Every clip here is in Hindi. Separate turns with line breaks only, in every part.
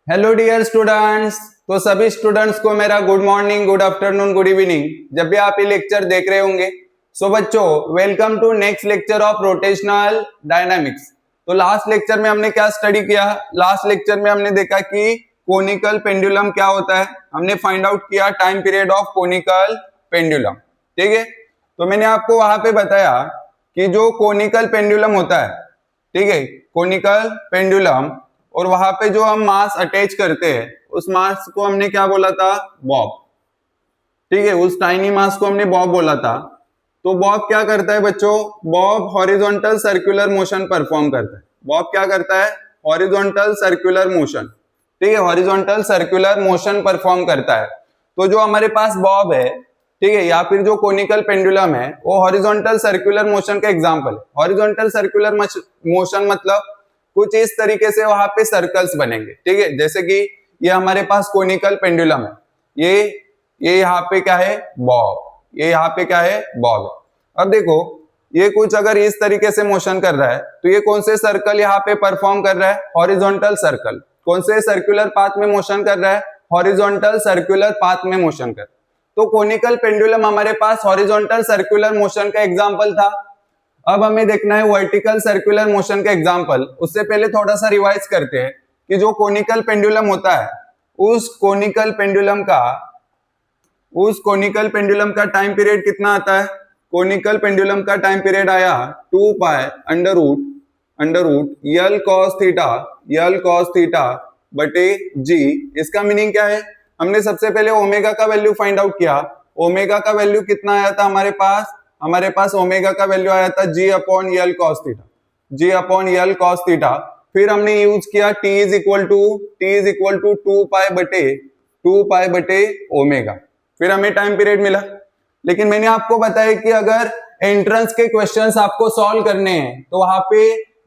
Hello dear students. तो सभी स्टूडेंट्स को मेरा good morning, good afternoon, good evening जब भी आप ये लेक्चर देख रहे होंगे। सो बच्चों, welcome to next lecture of rotational dynamics. तो लास्ट लेक्चर में हमने क्या स्टडी किया? लास्ट लेक्चर में हमने देखा कि कोनिकल पेंडुलम क्या होता है। हमने फाइंड आउट किया time period of conical pendulum. ठीक है, तो मैंने आपको वहां पे बताया कि जो कोनिकल पेंडुलम होता है, ठीक है, कोनिकल पेंडुलम, और वहां पे जो हम मास अटैच करते हैं उस मास को हमने क्या बोला था? बॉब। ठीक है, उस टाइनी मास को हमने बॉब बोला था। तो बॉब क्या करता है बच्चों? Bob horizontal circular motion perform करता है। बॉब क्या करता है? Horizontal circular motion. ठीक है, हॉरिजॉन्टल सर्कुलर मोशन परफॉर्म करता है। तो जो हमारे पास बॉब है, ठीक है, या फिर जो कोनिकल पेंडुलम है, वो हॉरिजॉन्टल सर्कुलर मोशन का एग्जांपल है। हॉरिजॉन्टल सर्कुलर मोशन मतलब कुछ इस तरीके से वहां पे सर्कल्स बनेंगे। ठीक है, जैसे कि ये हमारे पास कोनिकल पेंडुलम है, ये यहाँ पे क्या है? बॉब। ये यहाँ पे क्या है? बॉब है। अब देखो, ये कुछ अगर इस तरीके से मोशन कर रहा है तो ये कौन से सर्कल यहाँ पे परफॉर्म कर रहा है? Horizontal circle. कौन से सर्कुलर पाथ में मोशन कर रहा है? हॉरिजॉन्टल सर्कुलर पाथ में मोशन कर। तो कोनिकल पेंडुलम हमारे पास हॉरिजॉन्टल सर्कुलर मोशन का एग्जाम्पल था। अब हमें देखना है वर्टिकल सर्कुलर मोशन का एग्जांपल। उससे पहले थोड़ा सा रिवाइज करते हैं कि जो कोनिकल पेंडुलम होता है उस कोनिकल पेंडुलम का टाइम पीरियड कितना आता है? कोनिकल पेंडुलम का टाइम पीरियड आया 2 पाई अंडर रूट यल कॉस थीटा बटे जी। इसका मीनिंग क्या है? हमने सबसे पहले ओमेगा का वैल्यू फाइंड आउट किया। ओमेगा का वैल्यू कितना आया था हमारे पास ओमेगा का वैल्यू आया था जी अपॉन यल कॉस थीटा। फिर हमने यूज किया t इज इक्वल टू 2 पाई बटे ओमेगा। फिर हमें टाइम पीरियड मिला। लेकिन मैंने आपको बताया कि अगर एंट्रेंस के क्वेश्चंस आपको सॉल्व करने हैं तो वहां पे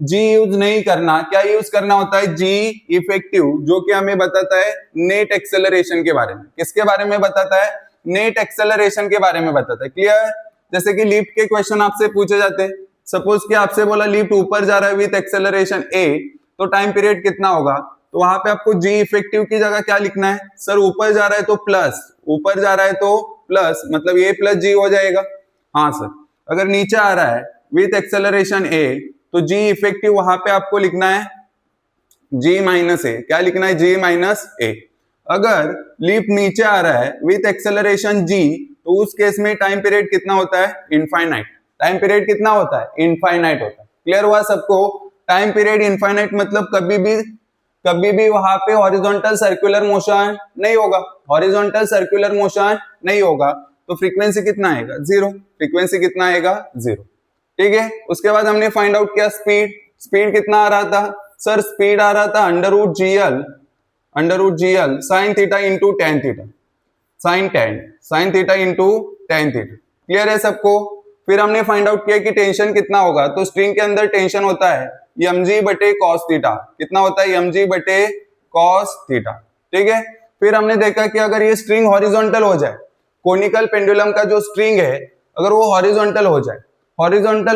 जी यूज नहीं करना। क्या यूज करना होता है? जी इफेक्टिव, जो कि हमें बताता है नेट एक्सेलरेशन के बारे में। किसके बारे में बताता है? नेट एक्सेलरेशन के बारे में बताता है। क्लियर? जैसे कि लिफ्ट के क्वेश्चन आपसे पूछे जाते हैं। सपोज कि आपसे बोला लिफ्ट ऊपर जा रहा है विथ एक्सेलरेशन ए, तो टाइम पीरियड कितना होगा? तो वहां पे आपको जी इफेक्टिव की जगह क्या लिखना है? सर ऊपर जा रहा है तो प्लस, ऊपर जा रहा है तो प्लस, मतलब ए प्लस जी हो जाएगा। हाँ सर। अगर नीचे आ रहा है विथ एक्सेलरेशन ए तो जी इफेक्टिव वहां पे आपको लिखना है जी माइनस ए। क्या लिखना है? जी माइनस ए। अगर लिफ्ट नीचे आ रहा है विथ एक्सेलरेशन जी तो उस केस में टाइम पीरियड कितना होता है? इनफाइनाइट। टाइम पीरियड कितना होता है? इनफाइनाइट होता है। क्लियर हुआ सबको? टाइम पीरियड इनफाइनाइट मतलब कभी भी वहां पे हॉरिजॉन्टल सर्कुलर मोशन नहीं होगा। हॉरिजॉन्टल सर्कुलर मोशन नहीं होगा तो फ्रीक्वेंसी कितना आएगा? जीरो। फ्रीक्वेंसी कितना आएगा? जीरो। ठीक है, उसके बाद हमने फाइंड आउट किया स्पीड कितना आ रहा था? सर स्पीड आ रहा था under root g l sine theta into tan theta, sine theta into tan theta. Clear है सबको? फिर हमने फाइंड आउट किया कि टेंशन कितना होगा। तो स्ट्रिंग के अंदर टेंशन होता है mg बटे कॉस थीटा। कितना होता है? mg बटे कॉस थीटा। ठीक है, फिर हमने देखा कि अगर ये स्ट्रिंग हॉरिजॉन्टल हो जाए, कोनिकल पेंडुलम का जो स्ट्रिंग है अगर वो हॉरिजॉन्टल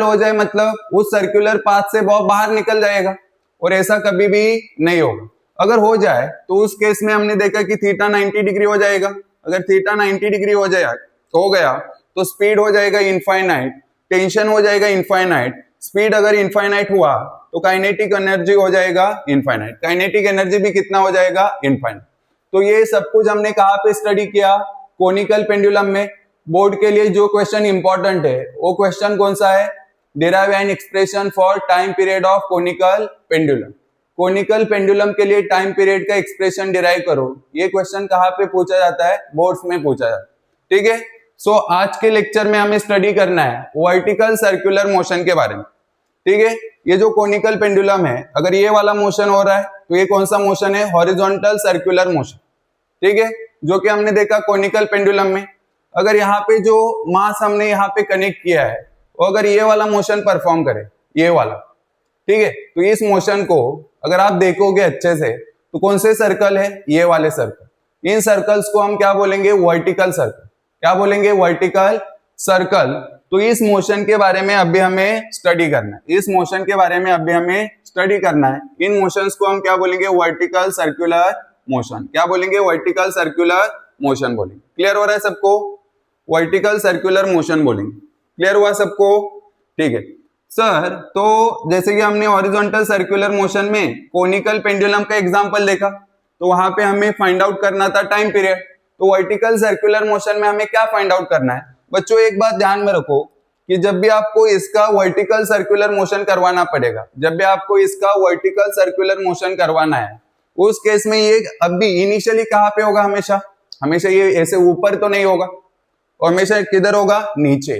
हो जाए मतलब उस सर्कुलर पाथ से बहुत बाहर निकल जाएगा, और ऐसा कभी भी नहीं होगा। अगर हो जाए तो उस केस में हमने देखा कि थीटा 90 डिग्री हो जाएगा। अगर थीटा 90 डिग्री हो गया तो स्पीड हो जाएगा इनफाइनाइट, टेंशन हो जाएगा इनफाइनाइट। स्पीड अगर इनफाइनाइट हुआ तो काइनेटिक एनर्जी हो जाएगा इनफाइनाइट। काइनेटिक एनर्जी भी कितना हो जाएगा? इनफाइनाइट। तो ये सब कुछ हमने कहाँ पे स्टडी किया? कोनिकल पेंडुलम में। बोर्ड के लिए जो क्वेश्चन इंपॉर्टेंट है वो क्वेश्चन कौन सा है? Derive an expression for time period of conical pendulum. Conical pendulum के लिए टाइम पीरियड का एक्सप्रेशन डिराइव करो। ये क्वेश्चन कहाँ पे पूछा जाता है? बोर्ड्स में पूछा जाता है। ठीक है, सो आज के लेक्चर में हमें स्टडी करना है वर्टिकल सर्कुलर मोशन के बारे में। ठीक है, ये जो कोनिकल पेंडुलम है अगर ये वाला मोशन हो रहा है तो ये कौन सा मोशन है? Horizontal circular motion. ठीक है, जो कि हमने देखा कोनिकल पेंडुलम में। अगर यहाँ पे जो मास हमने यहाँ पे कनेक्ट किया है वो अगर ये वाला मोशन परफॉर्म करे, ये वाला, ठीक है, तो इस मोशन को अगर आप देखोगे अच्छे से तो कौन से सर्कल है? ये वाले सर्कल। इन सर्कल्स को हम क्या बोलेंगे? Vertical circle. क्या बोलेंगे? Vertical circle. तो इस मोशन के बारे में अभी हमें स्टडी करना है। इन मोशंस को हम क्या बोलेंगे? वर्टिकल सर्कुलर मोशन, क्या बोलेंगे, वर्टिकल सर्कुलर मोशन बोलेंगे। क्लियर हो रहा है सबको, वर्टिकल सर्कुलर मोशन बोलेंगे। क्लियर हुआ सबको, ठीक है सर। तो जैसे कि हमने हॉरिजॉन्टल सर्कुलर मोशन में कोनिकल पेंडुलम का एग्जांपल देखा, तो वहां पे हमें फाइंड आउट करना था टाइम पीरियड। तो वर्टिकल सर्कुलर मोशन में हमें क्या फाइंड आउट करना है बच्चों, एक बात ध्यान में रखो कि जब भी आपको इसका वर्टिकल सर्कुलर मोशन करवाना पड़ेगा, जब भी आपको इसका वर्टिकल सर्कुलर मोशन करवाना है, उस केस में ये अभी इनिशियली कहाँ पे होगा, हमेशा हमेशा ये ऐसे ऊपर तो नहीं होगा, और हमेशा किधर होगा, नीचे।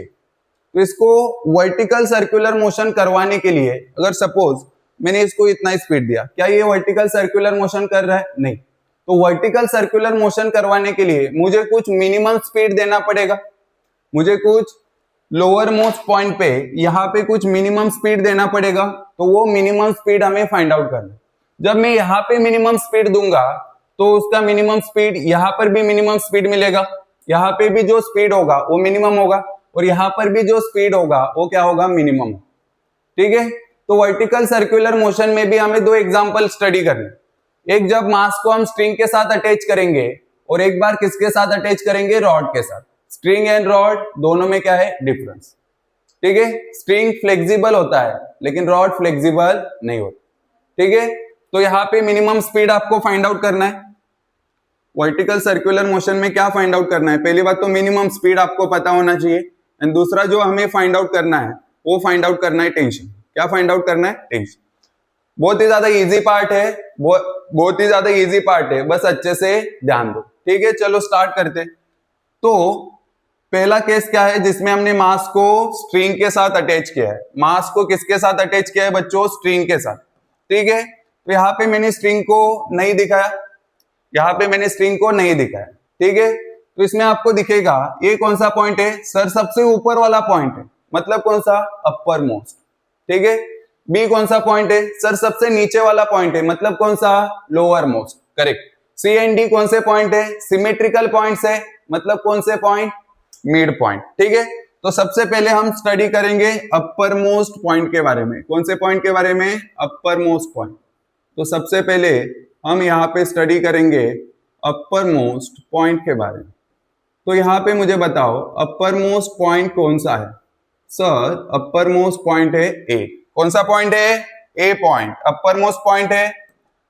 तो इसको वर्टिकल सर्कुलर मोशन करवाने के लिए अगर सपोज मैंने इसको इतना स्पीड दिया, क्या ये वर्टिकल सर्कुलर मोशन कर रहा है, नहीं। तो वर्टिकल सर्कुलर मोशन करवाने के लिए मुझे कुछ मिनिमम स्पीड देना पड़ेगा, मुझे कुछ लोअर मोस्ट पॉइंट पे यहाँ पे कुछ मिनिमम स्पीड देना पड़ेगा। तो वो मिनिमम स्पीड हमें फाइंड आउट करना। जब मैं यहाँ पे मिनिमम स्पीड दूंगा तो उसका मिनिमम स्पीड यहाँ पर भी मिनिमम स्पीड मिलेगा, यहाँ पे भी जो स्पीड होगा वो मिनिमम होगा, और यहाँ पर भी जो स्पीड होगा वो क्या होगा, मिनिमम। ठीक है, तो वर्टिकल सर्कुलर मोशन में भी हमें दो एग्जांपल स्टडी करने, एक जब मास को हम स्ट्रिंग के साथ अटैच करेंगे, और एक बार किसके साथ अटैच करेंगे, रॉड के साथ। स्ट्रिंग एंड रॉड दोनों में क्या है, डिफरेंस। ठीक है, स्ट्रिंग फ्लेक्सिबल होता है लेकिन रॉड फ्लेक्सिबल नहीं होता। ठीक है, तो यहाँ पे मिनिमम स्पीड आपको फाइंड आउट करना है। वर्टिकल सर्कुलर मोशन में क्या फाइंड आउट करना है, पहली बात तो मिनिमम स्पीड आपको पता होना चाहिए, एंड दूसरा जो हमें फाइंड आउट करना है वो फाइंड आउट करना है टेंशन। क्या फाइंड आउट करना है, टेंशन। बहुत ही ज्यादा इजी पार्ट है, बहुत ही ज्यादा इजी पार्ट है, बस अच्छे से ध्यान दो। ठीक है, चलो स्टार्ट करते। तो पहला केस क्या है जिसमें हमने मास को स्ट्रिंग के साथ अटैच किया है। मास को किसके साथ अटैच किया है बच्चों, स्ट्रिंग के साथ। ठीक है, तो यहाँ पे मैंने स्ट्रिंग को नहीं दिखाया, यहाँ पे मैंने स्ट्रिंग को नहीं दिखाया। ठीक है, तो इसमें आपको दिखेगा ये कौन सा पॉइंट है, सर सबसे ऊपर वाला पॉइंट है, मतलब कौन सा, अपर मोस्ट। ठीक है, बी कौन सा पॉइंट है, सर सबसे नीचे वाला पॉइंट है, मतलब कौन सा, lower most. Correct. C and D कौन से पॉइंट है, सिमेट्रिकल पॉइंट्स है, मतलब कौन से पॉइंट, मिड पॉइंट। ठीक है, तो सबसे पहले हम स्टडी करेंगे अपर मोस्ट पॉइंट के बारे में। कौन से पॉइंट के बारे में, अपर मोस्ट पॉइंट। तो सबसे पहले हम यहाँ पे स्टडी करेंगे अपर मोस्ट पॉइंट के बारे में। तो यहाँ पे मुझे बताओ अपर मोस्ट पॉइंट कौन सा है, सर अपर मोस्ट पॉइंट है ए। कौन सा पॉइंट है, ए पॉइंट अपर मोस्ट पॉइंट है।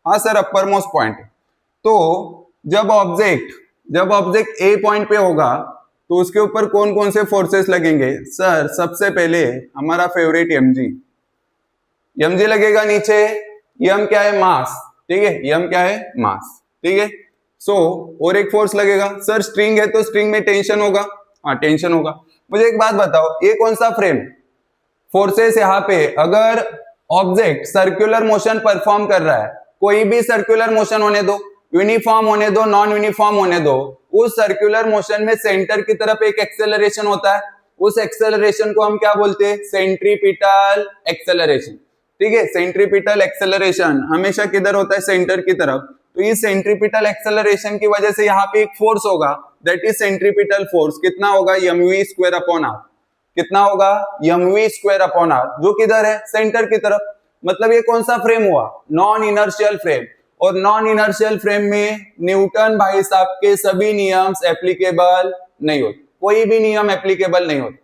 हाँ सर, अपर मोस्ट पॉइंट है। तो जब ऑब्जेक्ट ए पॉइंट पे होगा तो उसके ऊपर कौन कौन से फोर्सेस लगेंगे, सर सबसे पहले हमारा फेवरेट mg लगेगा नीचे। m क्या है, मास। ठीक है, m क्या है, मास। ठीक है, सो और एक फोर्स लगेगा, सर स्ट्रिंग है तो स्ट्रिंग में टेंशन होगा। हाँ, टेंशन होगा। मुझे एक बात बताओ, ये कौन सा फ्रेम, फोर्सेस यहाँ पे, अगर ऑब्जेक्ट सर्कुलर मोशन परफॉर्म कर रहा है, कोई भी सर्कुलर मोशन होने दो, यूनिफॉर्म होने दो, नॉन यूनिफॉर्म होने दो, उस सर्कुलर मोशन में सेंटर की तरफ एक एक्सेलरेशन होता है। उस एक्सेलरेशन को हम क्या बोलते हैं, सेंट्रीपिटल एक्सेलरेशन। ठीक है, सेंट्रीपिटल एक्सेलरेशन हमेशा किधर होता है, सेंटर की तरफ। तो इस सेंट्रीपिटल एक्सेलरेशन की वजह से यहाँ पे एक फोर्स होगा, दैट इज सेंट्रीपिटल फोर्स। कितना होगा, mv²/r। कितना होगा, mv²/r, जो किधर है, सेंटर की तरफ। मतलब ये कौन सा फ्रेम हुआ, नॉन इनर्शियल फ्रेम। और नॉन इनर्शियल फ्रेम में न्यूटन भाई साहब के सभी नियम्स एप्लीकेबल नहीं होते, कोई भी नियम एप्लीकेबल नहीं होता।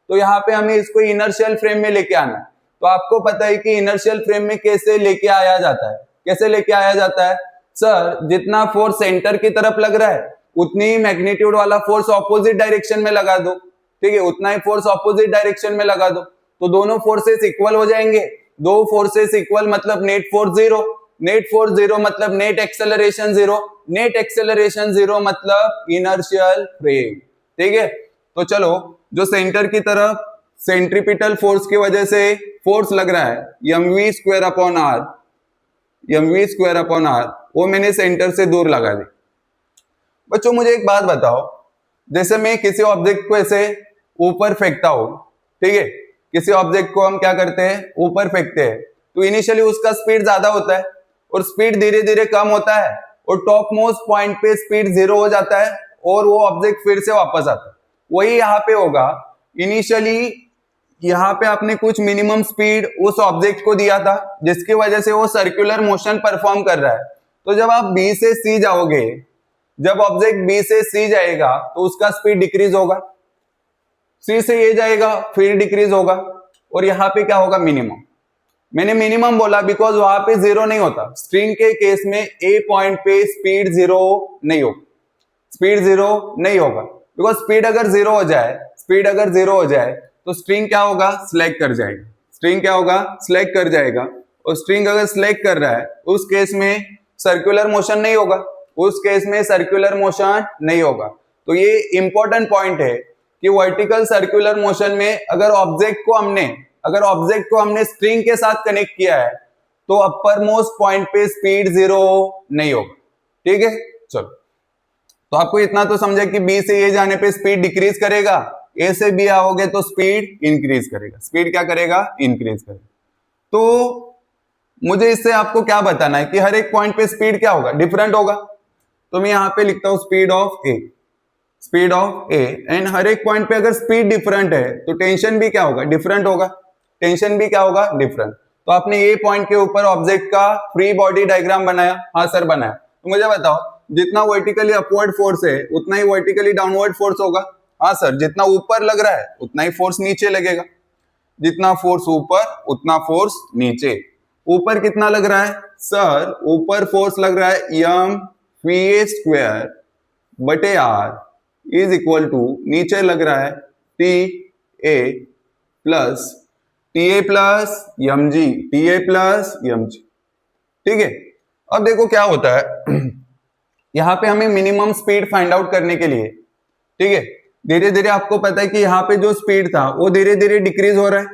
तो यहाँ पे हमें इसको इनर्शियल फ्रेम में लेके आना है। तो आपको पता है कि इनर्शियल फ्रेम में कैसे लेके आया जाता है, कैसे लेके आया जाता है, सर जितना फोर्स सेंटर की तरफ लग रहा है उतनी ही मैग्नीट्यूड वाला फोर्स ऑपोजिट डायरेक्शन में लगा दो। ठीक है, उतना ही फोर्स ऑपोजिट डायरेक्शन में लगा दो, तो दोनों फोर्सेस इक्वल हो जाएंगे। दो फोर्सेस इक्वल मतलब net force zero, net force zero मतलब net acceleration zero, net acceleration zero मतलब इनर्शियल फ्रेम। ठीक है, तो चलो जो सेंटर की तरफ सेंट्रीपिटल फोर्स की वजह से फोर्स लग रहा है mv²/r, वो मैंने सेंटर से दूर लगा दी। बच्चों मुझे एक बात बताओ, जैसे मैं किसी ऑब्जेक्ट को ऐसे ऊपर फेंकता हूं, ठीक है, किसी ऑब्जेक्ट को हम क्या करते हैं, ऊपर फेंकते हैं, तो इनिशियली उसका स्पीड ज्यादा होता है और स्पीड धीरे धीरे कम होता है, और टॉप मोस्ट पॉइंट पे स्पीड 0 हो जाता है और वो ऑब्जेक्ट फिर से वापस आता है। वही यहाँ पे होगा, इनिशियली यहाँ पे आपने कुछ मिनिमम स्पीड उस ऑब्जेक्ट को दिया था जिसकी वजह से वो सर्कुलर मोशन परफॉर्म कर रहा है। तो जब आप बी से सी जाओगे, जब ऑब्जेक्ट बी से सी जाएगा तो उसका स्पीड डिक्रीज होगा, सी से ये जाएगा फिर डिक्रीज होगा, और यहाँ पे क्या होगा, मिनिमम। मैंने मिनिमम बोला बिकॉज वहां पे जीरो नहीं होता। स्ट्रिंग के केस में ए पॉइंट पे स्पीड जीरो नहीं होगा, स्पीड जीरो नहीं होगा, बिकॉज स्पीड अगर जीरो हो जाए, स्पीड अगर जीरो हो जाए तो स्ट्रिंग क्या होगा, स्लैग कर जाएगा। स्ट्रिंग क्या होगा, स्लैग कर जाएगा। और स्ट्रिंग अगर स्लैग कर रहा है उस केस में सर्कुलर मोशन नहीं होगा, उस केस में सर्कुलर मोशन नहीं होगा। तो ये इंपॉर्टेंट पॉइंट है कि वर्टिकल सर्कुलर मोशन में अगर ऑब्जेक्ट को हमने स्ट्रिंग के साथ कनेक्ट किया है तो अपर मोस्ट पॉइंट पे स्पीड जीरो नहीं होगा। ठीक है, चलो, तो आपको इतना तो समझा कि बी से ए जाने पे स्पीड डिक्रीज करेगा, ए से बी आओगे तो स्पीड इंक्रीज करेगा। स्पीड क्या करेगा, इंक्रीज करेगा। तो मुझे इससे आपको क्या बताना है कि हर एक पॉइंट पे स्पीड क्या होगा, डिफरेंट होगा। तो मैं यहां पे लिखता हूं speed of A, speed of A, and हर एक पॉइंट पे अगर स्पीड डिफरेंट है तो टेंशन भी क्या होगा, डिफरेंट होगा। टेंशन भी क्या होगा, डिफरेंट। तो आपने ए पॉइंट के ऊपर ऑब्जेक्ट का फ्री बॉडी डायग्राम बनाया, हाँ सर बनाया। तो मुझे बताओ, जितना वर्टिकली अपवर्ड फोर्स है उतना ही वर्टिकली डाउनवर्ड फोर्स होगा। हाँ सर, जितना ऊपर लग रहा है उतना ही फोर्स नीचे लगेगा, जितना फोर्स ऊपर उतना फोर्स नीचे। ऊपर कितना लग रहा है सर, ऊपर फोर्स लग रहा है यम वी ए स्क्वायर बटे आर इज इक्वल टू, नीचे लग रहा है T A plus M G, T A plus M G. ठीक है, अब देखो क्या होता है यहां पे हमें मिनिमम स्पीड फाइंड आउट करने के लिए, ठीक है, धीरे धीरे आपको पता है कि यहाँ पे जो स्पीड था वो धीरे धीरे डिक्रीज हो रहा है,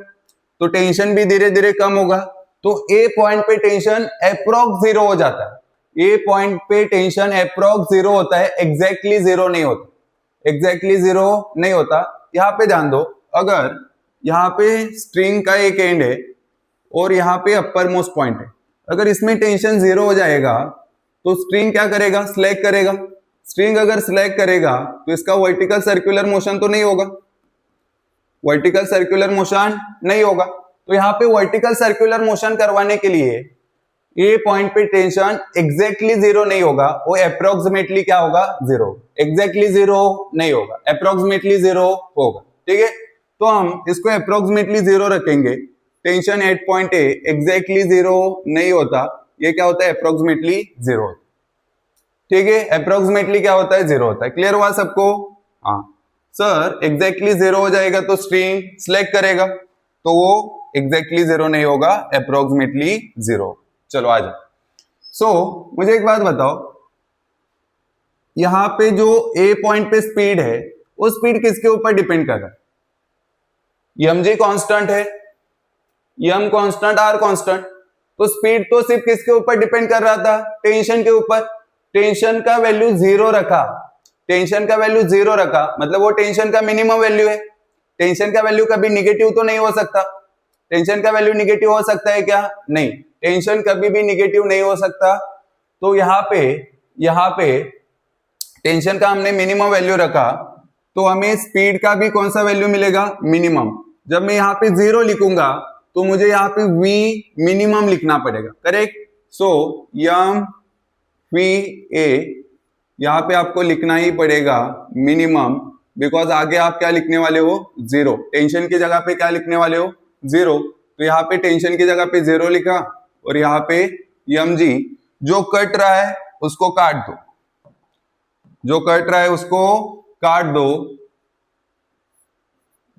तो टेंशन भी धीरे धीरे कम होगा। तो ए पॉइंट पे टेंशन अप्रोक्स जीरो हो जाता है, ए पॉइंट पे टेंशन अप्रोक्स जीरो होता है, एग्जैक्टली जीरो नहीं होता, एग्जैक्टली जीरो नहीं होता। यहाँ पे ध्यान दो, अगर यहाँ पे स्ट्रिंग का एक एंड है और यहाँ पे अपर मोस्ट पॉइंट है, अगर इसमें टेंशन जीरो हो जाएगा तो स्ट्रिंग क्या करेगा, स्लैग करेगा। स्ट्रिंग अगर स्लैग करेगा तो इसका वर्टिकल सर्कुलर मोशन तो नहीं होगा, वर्टिकल सर्कुलर मोशन नहीं होगा। तो यहाँ पे वर्टिकल सर्कुलर मोशन करवाने के लिए ए पॉइंट पे टेंशन एग्जैक्टली जीरो नहीं होगा, वो अप्रोक्सीमेटली क्या होगा, जीरो। एग्जैक्टली जीरो नहीं होगा, अप्रोक्सीमेटली जीरो होगा। ठीक है, तो हम इसको अप्रोक्सीमेटली जीरो रखेंगे। Tension at point A exactly zero नहीं होता, ये क्या होता है, अप्रोक्सीमेटली जीरो। ठीक है, अप्रोक्सीमेटली क्या होता है, जीरो होता है। क्लियर हुआ सबको? हाँ सर, एग्जैक्टली जीरो हो जाएगा तो स्ट्रिंग सिलेक्ट करेगा, तो वो एग्जैक्टली जीरो नहीं होगा, अप्रोक्सीमेटली जीरो। चलो आ जाओ। मुझे एक बात बताओ, यहां पे जो ए पॉइंट पे स्पीड है वो स्पीड किसके ऊपर डिपेंड कर रहा है? यम जी कांस्टेंट है, यम कांस्टेंट, आर कांस्टेंट। तो स्पीड तो सिर्फ किसके ऊपर डिपेंड कर रहा था, टेंशन के ऊपर। टेंशन का वैल्यू जीरो रखा, टेंशन का वैल्यू जीरो रखा, मतलब वो टेंशन का मिनिमम वैल्यू है। टेंशन का वैल्यू कभी निगेटिव तो नहीं हो सकता। टेंशन का वैल्यू निगेटिव हो सकता है क्या? नहीं, टेंशन कभी भी निगेटिव नहीं हो सकता। तो यहाँ पे टेंशन का हमने मिनिमम वैल्यू रखा, तो हमें स्पीड का भी कौन सा वैल्यू मिलेगा, मिनिमम। जब मैं यहाँ पे जीरो लिखूंगा तो मुझे यहाँ पे v मिनिमम लिखना पड़ेगा, correct. So M V A यहाँ पे आपको लिखना ही पड़ेगा मिनिमम, बिकॉज आगे आप क्या लिखने वाले हो, जीरो। टेंशन की जगह पे क्या लिखने वाले हो, जीरो। तो यहाँ पे टेंशन की जगह पे जीरो लिखा, और यहाँ पे यम जी जो कट रहा है उसको काट दो, जो कट रहा है उसको काट दो,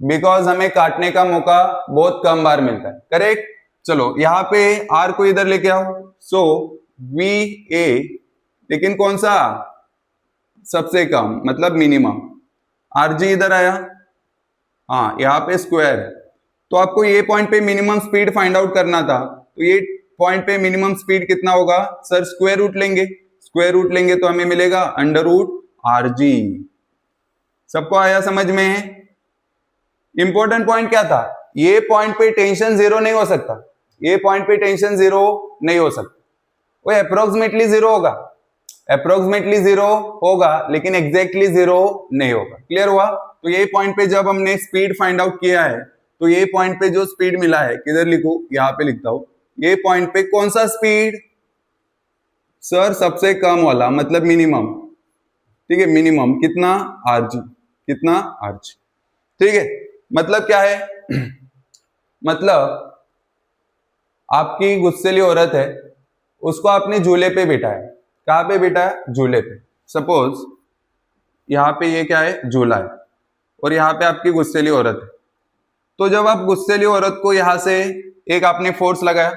बिकॉज हमें काटने का मौका बहुत कम बार मिलता है, करेक्ट। चलो यहाँ पे आर को इधर लेके आओ। सो वी ए, लेकिन कौन सा, सबसे कम, मतलब मिनिमम। आर जी इधर आया, हाँ यहाँ पे स्क्वायर। तो आपको ये पॉइंट पे मिनिमम स्पीड फाइंड आउट करना था, तो ये पॉइंट पे मिनिमम स्पीड कितना होगा सर, स्क्वायर रूट लेंगे। स्क्वायर रूट लेंगे तो हमें मिलेगा अंडर रूट आर जी। सबको आया समझ में? इंपॉर्टेंट पॉइंट क्या था, ये पॉइंट पे टेंशन जीरो नहीं हो सकता, ये पॉइंट पे टेंशन जीरो नहीं हो सकता, वो अप्रोक्सीमेटली जीरो होगा, अप्रोक्सीमेटली जीरो होगा, लेकिन एग्जैक्टली जीरो नहीं होगा। क्लियर हुआ? तो ये पॉइंट पे जब हमने स्पीड फाइंड आउट किया है, तो ये पॉइंट पे जो स्पीड मिला है, किधर लिखू, यहाँ पे लिखता हूं, ये पॉइंट पे कौन सा स्पीड, सर सबसे कम वाला मतलब मिनिमम, ठीक है, मिनिमम कितना आरजी, कितना आरजी, ठीक है। मतलब क्या है मतलब आपकी गुस्सेली औरत है, उसको आपने झूले पे बिठाया, कहाँ पे बिठाया, झूले पे। सपोज यहाँ पे ये क्या है, झूला है, और यहाँ पे आपकी गुस्सेली औरत है। तो जब आप गुस्सेली औरत को यहाँ से एक आपने फोर्स लगाया,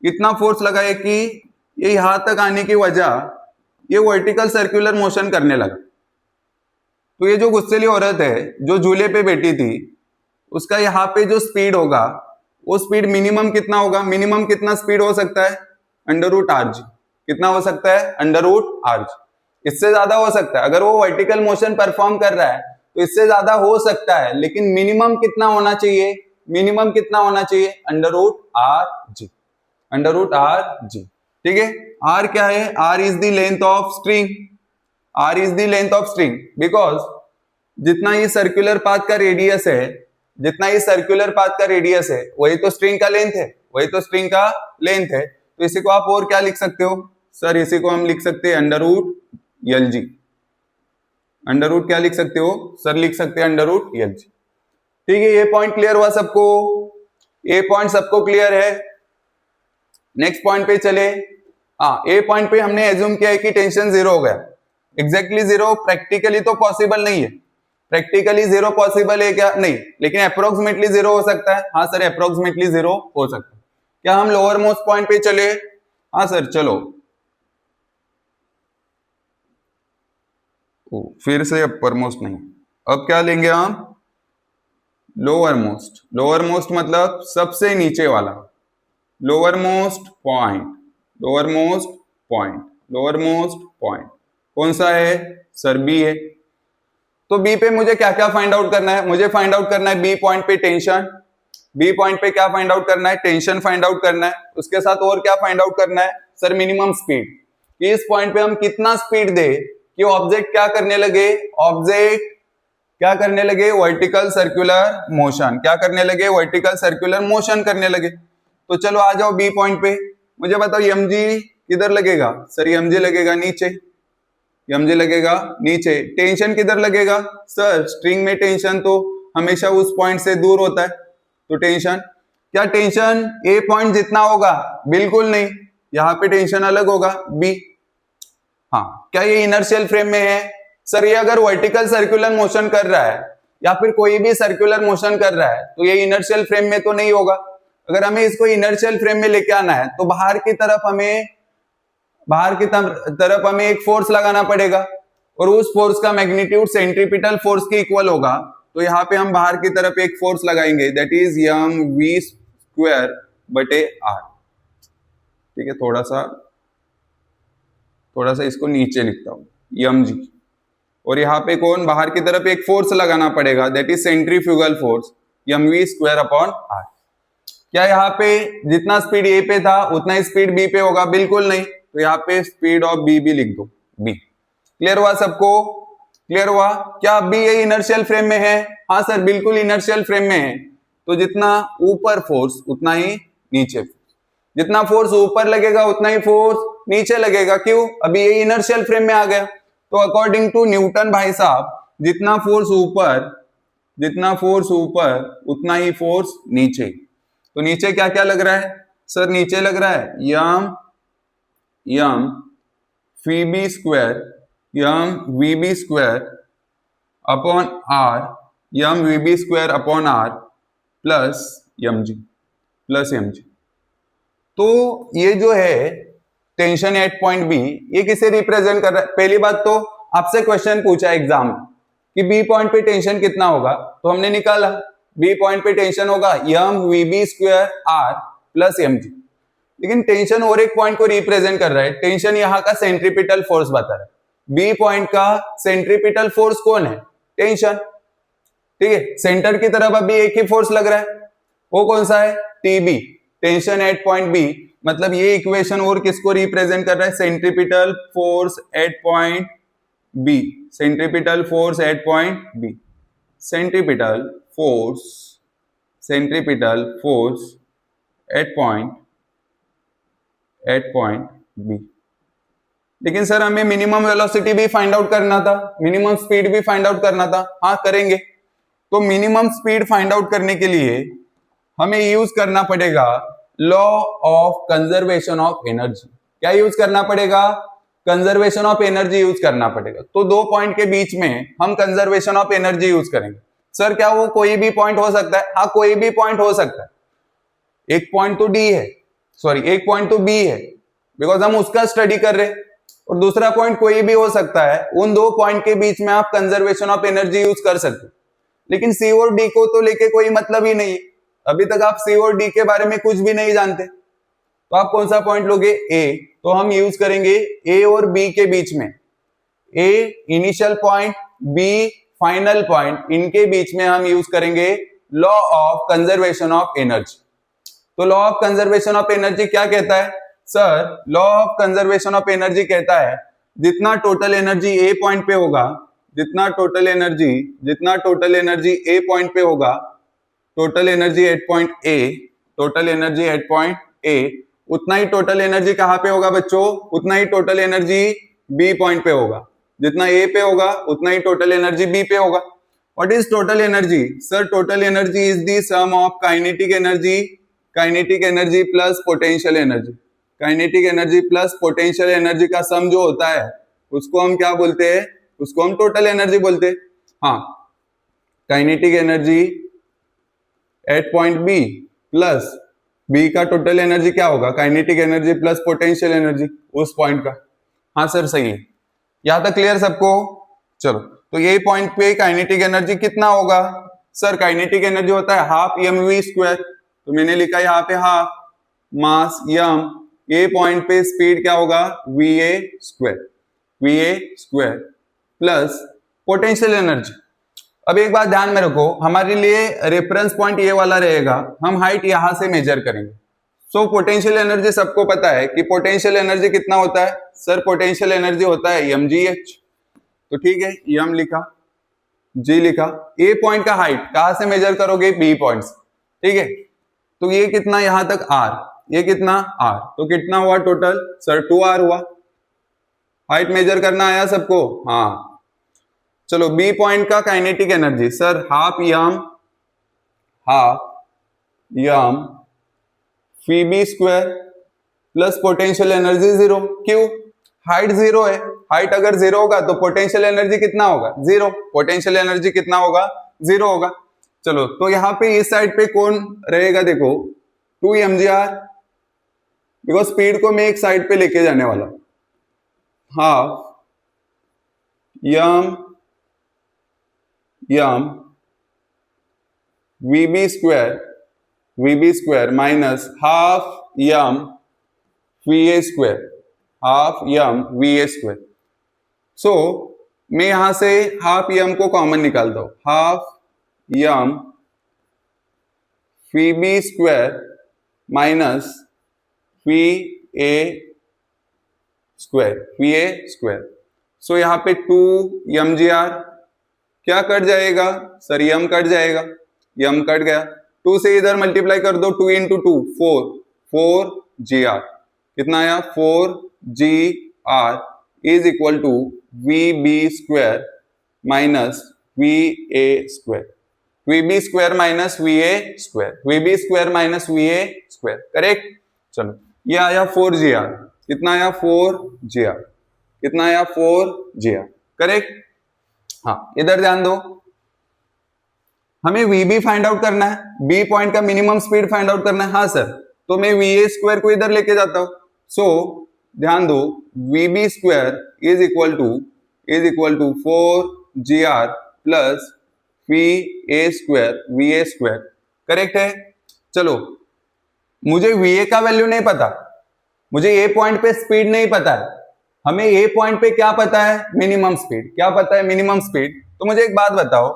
इतना फोर्स लगाया कि ये यहाँ तक आने की वजह ये वर्टिकल सर्कुलर मोशन करने लगा। तो ये जो गुस्सेली औरत है जो झूले पे बैठी थी, उसका यहाँ पे जो स्पीड होगा वो स्पीड मिनिमम कितना होगा, मिनिमम कितना स्पीड हो सकता है, अंडर रूट आरजी। कितना हो सकता है, अंडर रूट आरजी। इससे ज्यादा हो सकता है, अगर वो वर्टिकल मोशन परफॉर्म कर रहा है तो इससे ज्यादा हो सकता है, लेकिन मिनिमम कितना होना चाहिए, मिनिमम कितना होना चाहिए, under root r g, under root r g, ठीक है। आर क्या है, r is the length of string, r is the length of string, because जितना ये सर्कुलर पाथ का रेडियस है, जितना ये सर्कुलर पाथ का रेडियस है वही तो स्ट्रिंग का लेंथ है, वही तो स्ट्रिंग का लेंथ है। तो इसी को आप और क्या लिख सकते हो सर, इसी को हम लिख सकते हैं under root l g. Under root क्या लिख सकते हो सर, लिख सकते हैं अंडर रूट एल जी, ठीक है। ये पॉइंट क्लियर हुआ सबको, ए पॉइंट सबको क्लियर है। नेक्स्ट पॉइंट पे चले। हाँ, ए पॉइंट पे हमने एज्यूम किया है कि टेंशन जीरो हो गया। एग्जैक्टली जीरो प्रैक्टिकली तो पॉसिबल नहीं है, प्रैक्टिकली जीरो पॉसिबल है क्या, नहीं, लेकिन अप्रोक्सीमेटली जीरो हो सकता है। हाँ सर, अप्रोक्सीमेटली जीरो हो सकता है। क्या हम लोअर मोस्ट पॉइंट पे चले, हाँ सर चलो। फिर से अपर मोस्ट नहीं, अब क्या लेंगे हम, लोअर मोस्ट। लोअर मोस्ट मतलब सबसे नीचे वाला, lower most point, lower most point, lower most point कौन सा है सर, बी है। तो बी पे मुझे क्या क्या फाइंड आउट करना है, मुझे फाइंड आउट करना है बी पॉइंट पे टेंशन, बी पॉइंट पे क्या फाइंड आउट करना है, टेंशन फाइंड आउट करना है। उसके साथ और क्या फाइंड आउट करना है सर, मिनिमम स्पीड, कि इस पॉइंट पे हम कितना स्पीड दे कि ऑब्जेक्ट क्या करने लगे, ऑब्जेक्ट क्या करने लगे, वर्टिकल सर्कुलर मोशन, क्या करने लगे, वर्टिकल सर्कुलर मोशन करने लगे। तो चलो आ जाओ बी पॉइंट पे, मुझे बताओ एम जी किधर लगेगा सर, एम जी लगेगा नीचे, एम जी लगेगा नीचे। टेंशन किधर लगेगा सर, स्ट्रिंग में टेंशन तो हमेशा उस पॉइंट से दूर होता है, तो टेंशन, क्या टेंशन ए पॉइंट जितना होगा, बिल्कुल नहीं, यहाँ पे टेंशन अलग होगा बी। हाँ, क्या ये इनर्शियल फ्रेम में है सर, ये अगर वर्टिकल सर्कुलर मोशन कर रहा है या फिर कोई भी सर्कुलर मोशन कर रहा है तो ये इनर्शियल फ्रेम में तो नहीं होगा। अगर हमें इसको इनर्शियल फ्रेम में लेके आना है तो बाहर की तरफ हमें एक फोर्स लगाना पड़ेगा, और उस फोर्स का मैग्नीट्यूड सेंट्रीपिटल फोर्स के इक्वल होगा। तो यहाँ पे हम बाहर की तरफ एक फोर्स लगाएंगे, that is Yama we square बटे आर, ठीक है। थोड़ा सा इसको नीचे लिखता हूं, यम जी, और यहाँ पे कौन, बाहर की तरफ एक फोर्स लगाना पड़ेगा, that is centrifugal force, m we square upon r. क्या यहाँ पे जितना स्पीड ए पे था उतना ही स्पीड बी पे होगा, बिल्कुल नहीं, तो यहाँ पे स्पीड ऑफ बी भी लिख दो, बी। क्लियर हुआ सबको, क्लियर हुआ। क्या बी ये इनर्शियल फ्रेम में है, हाँ सर बिल्कुल इनर्शियल फ्रेम में है। तो जितना ऊपर फोर्स उतना ही नीचे, जितना फोर्स ऊपर लगेगा उतना ही फोर्स नीचे लगेगा, क्यों, अभी ये इनर्शियल फ्रेम में आ गया। तो अकॉर्डिंग टू न्यूटन भाई साहब, जितना फोर्स ऊपर उतना ही फोर्स नीचे। तो नीचे क्या क्या लग रहा है सर, नीचे लग रहा है M VB square upon R, M VB square upon R plus M G. तो ये जो है टेंशन एट पॉइंट बी, ये किसे रिप्रेजेंट कर रहा है। पहली बात तो आपसे क्वेश्चन पूछा एग्जाम में कि बी पॉइंट पे टेंशन कितना होगा, तो हमने निकाला बी पॉइंट पे टेंशन होगा M VB square R plus M G. लेकिन टेंशन और एक पॉइंट को रिप्रेजेंट कर रहा है, टेंशन यहाँ का सेंट्रीपिटल फोर्स बता रहा है। बी पॉइंट का सेंट्रीपिटल फोर्स कौन है, टेंशन, ठीक है। सेंटर की तरफ अभी एक ही फोर्स लग रहा है, वो कौन सा है, TB, tension at point B. मतलब ये इक्वेशन और किसको रिप्रेजेंट कर रहा है, centripetal force at point B, centripetal force at point B, centripetal force at point B. लेकिन सर हमें मिनिमम वेलोसिटी भी फाइंड आउट करना था, मिनिमम स्पीड भी फाइंड आउट करना था। हाँ करेंगे। तो मिनिमम स्पीड फाइंड आउट करने के लिए हमें यूज करना पड़ेगा law of conservation of energy. क्या यूज करना पड़ेगा? कंजर्वेशन ऑफ एनर्जी यूज करना पड़ेगा। तो दो पॉइंट के बीच में हम कंजर्वेशन ऑफ एनर्जी यूज करेंगे। सर क्या वो कोई भी पॉइंट हो सकता है? हाँ कोई भी पॉइंट हो सकता है। एक पॉइंट तो डी है, सॉरी एक पॉइंट तो बी है, बिकॉज हम उसका स्टडी कर रहे हैं, और दूसरा पॉइंट कोई भी हो सकता है। उन दो पॉइंट के बीच में आप कंजर्वेशन ऑफ एनर्जी यूज कर सकते हो। लेकिन सी और डी को तो लेके कोई मतलब ही नहीं है। अभी तक आप सी और डी के बारे में कुछ भी नहीं जानते, तो आप कौन सा पॉइंट लोगे? ए। तो हम यूज करेंगे ए और बी के बीच में, A initial point, B final point, इनके बीच में हम यूज करेंगे law of conservation of energy. तो law of conservation of energy क्या कहता है? Sir law of conservation of energy कहता है जितना टोटल एनर्जी ए पॉइंट पे होगा, जितना टोटल एनर्जी ए पॉइंट पे होगा, टोटल एनर्जी एट पॉइंट ए, उतना ही टोटल एनर्जी कहां पे होगा बच्चों? उतना ही टोटल एनर्जी बी पॉइंट पे होगा। जितना ए पे होगा उतना ही टोटल एनर्जी बी पे होगा। What is total energy? Sir total energy is the sum of kinetic energy plus potential energy. Kinetic energy plus potential energy का सम जो होता है उसको हम क्या बोलते हैं? उसको हम टोटल एनर्जी बोलते हैं। हाँ, kinetic energy at point B plus B का टोटल एनर्जी क्या होगा? Kinetic energy plus potential energy उस पॉइंट का। हाँ सर सही है। यहां तक क्लियर सबको? चलो, तो ये पॉइंट पे काइनेटिक एनर्जी कितना होगा? सर काइनेटिक एनर्जी होता है हाफ mv स्क्वायर। तो मैंने लिखा यहाँ पे हाफ मास m, ये पॉइंट पे स्पीड क्या होगा? va square plus potential energy. अब एक बात ध्यान में रखो, हमारे लिए रेफरेंस पॉइंट ये वाला रहेगा, हम हाइट यहां से मेजर करेंगे। सो पोटेंशियल एनर्जी सबको पता है कि पोटेंशियल एनर्जी कितना होता है? सर पोटेंशियल एनर्जी होता है mgh। तो ठीक है, m लिखा, g लिखा। ए पॉइंट का हाइट कहां से मेजर करोगे? बी पॉइंट से। ठीक है, तो ये कितना यहां तक r, ये कितना r, तो कितना हुआ टोटल? सर 2r हुआ। हाइट मेजर करना आया सबको? हाँ। चलो बी पॉइंट का kinetic energy, sir half M V B square plus potential energy 0। क्यों? हाइट 0 है। हाइट अगर 0 होगा तो पोटेंशियल एनर्जी कितना होगा? 0। पोटेंशियल एनर्जी कितना होगा? 0 होगा। चलो, तो यहाँ पे इस साइड पे कौन रहेगा? देखो 2 mgr, बिकॉज स्पीड को मैं एक साइड पे लेके जाने वाला। Half M VB square minus half M we A square. So मैं यहां से हाफ यम को कॉमन निकालता हूं। Half M we B square minus we A square. So यहां पे 2 mgr क्या कट जाएगा? सर यम कट जाएगा, यम कट गया। 2 से इधर मल्टीप्लाई कर दो, 2 इंटू 2 4 gr। कितना आया? 4 gr is equal to v B square minus we A square. V B square minus we A square, correct. चलो, ये आया 4 gr। कितना आया? 4 gr, करेक्ट। हाँ, इधर ध्यान दो, हमें VB फाइंड आउट करना है, B पॉइंट का मिनिमम स्पीड फाइंड आउट करना है। हाँ सर, तो मैं VA स्क्वायर को इधर लेके जाता हूं। सो ध्यान दो, VB square is equal to 4 gr plus VA square, correct है। चलो, मुझे VA का वैल्यू नहीं पता, मुझे A पॉइंट पे स्पीड नहीं पता है, हमें A पॉइंट पे क्या पता है? Minimum speed. क्या पता है? Minimum speed. तो मुझे एक बात बताओ,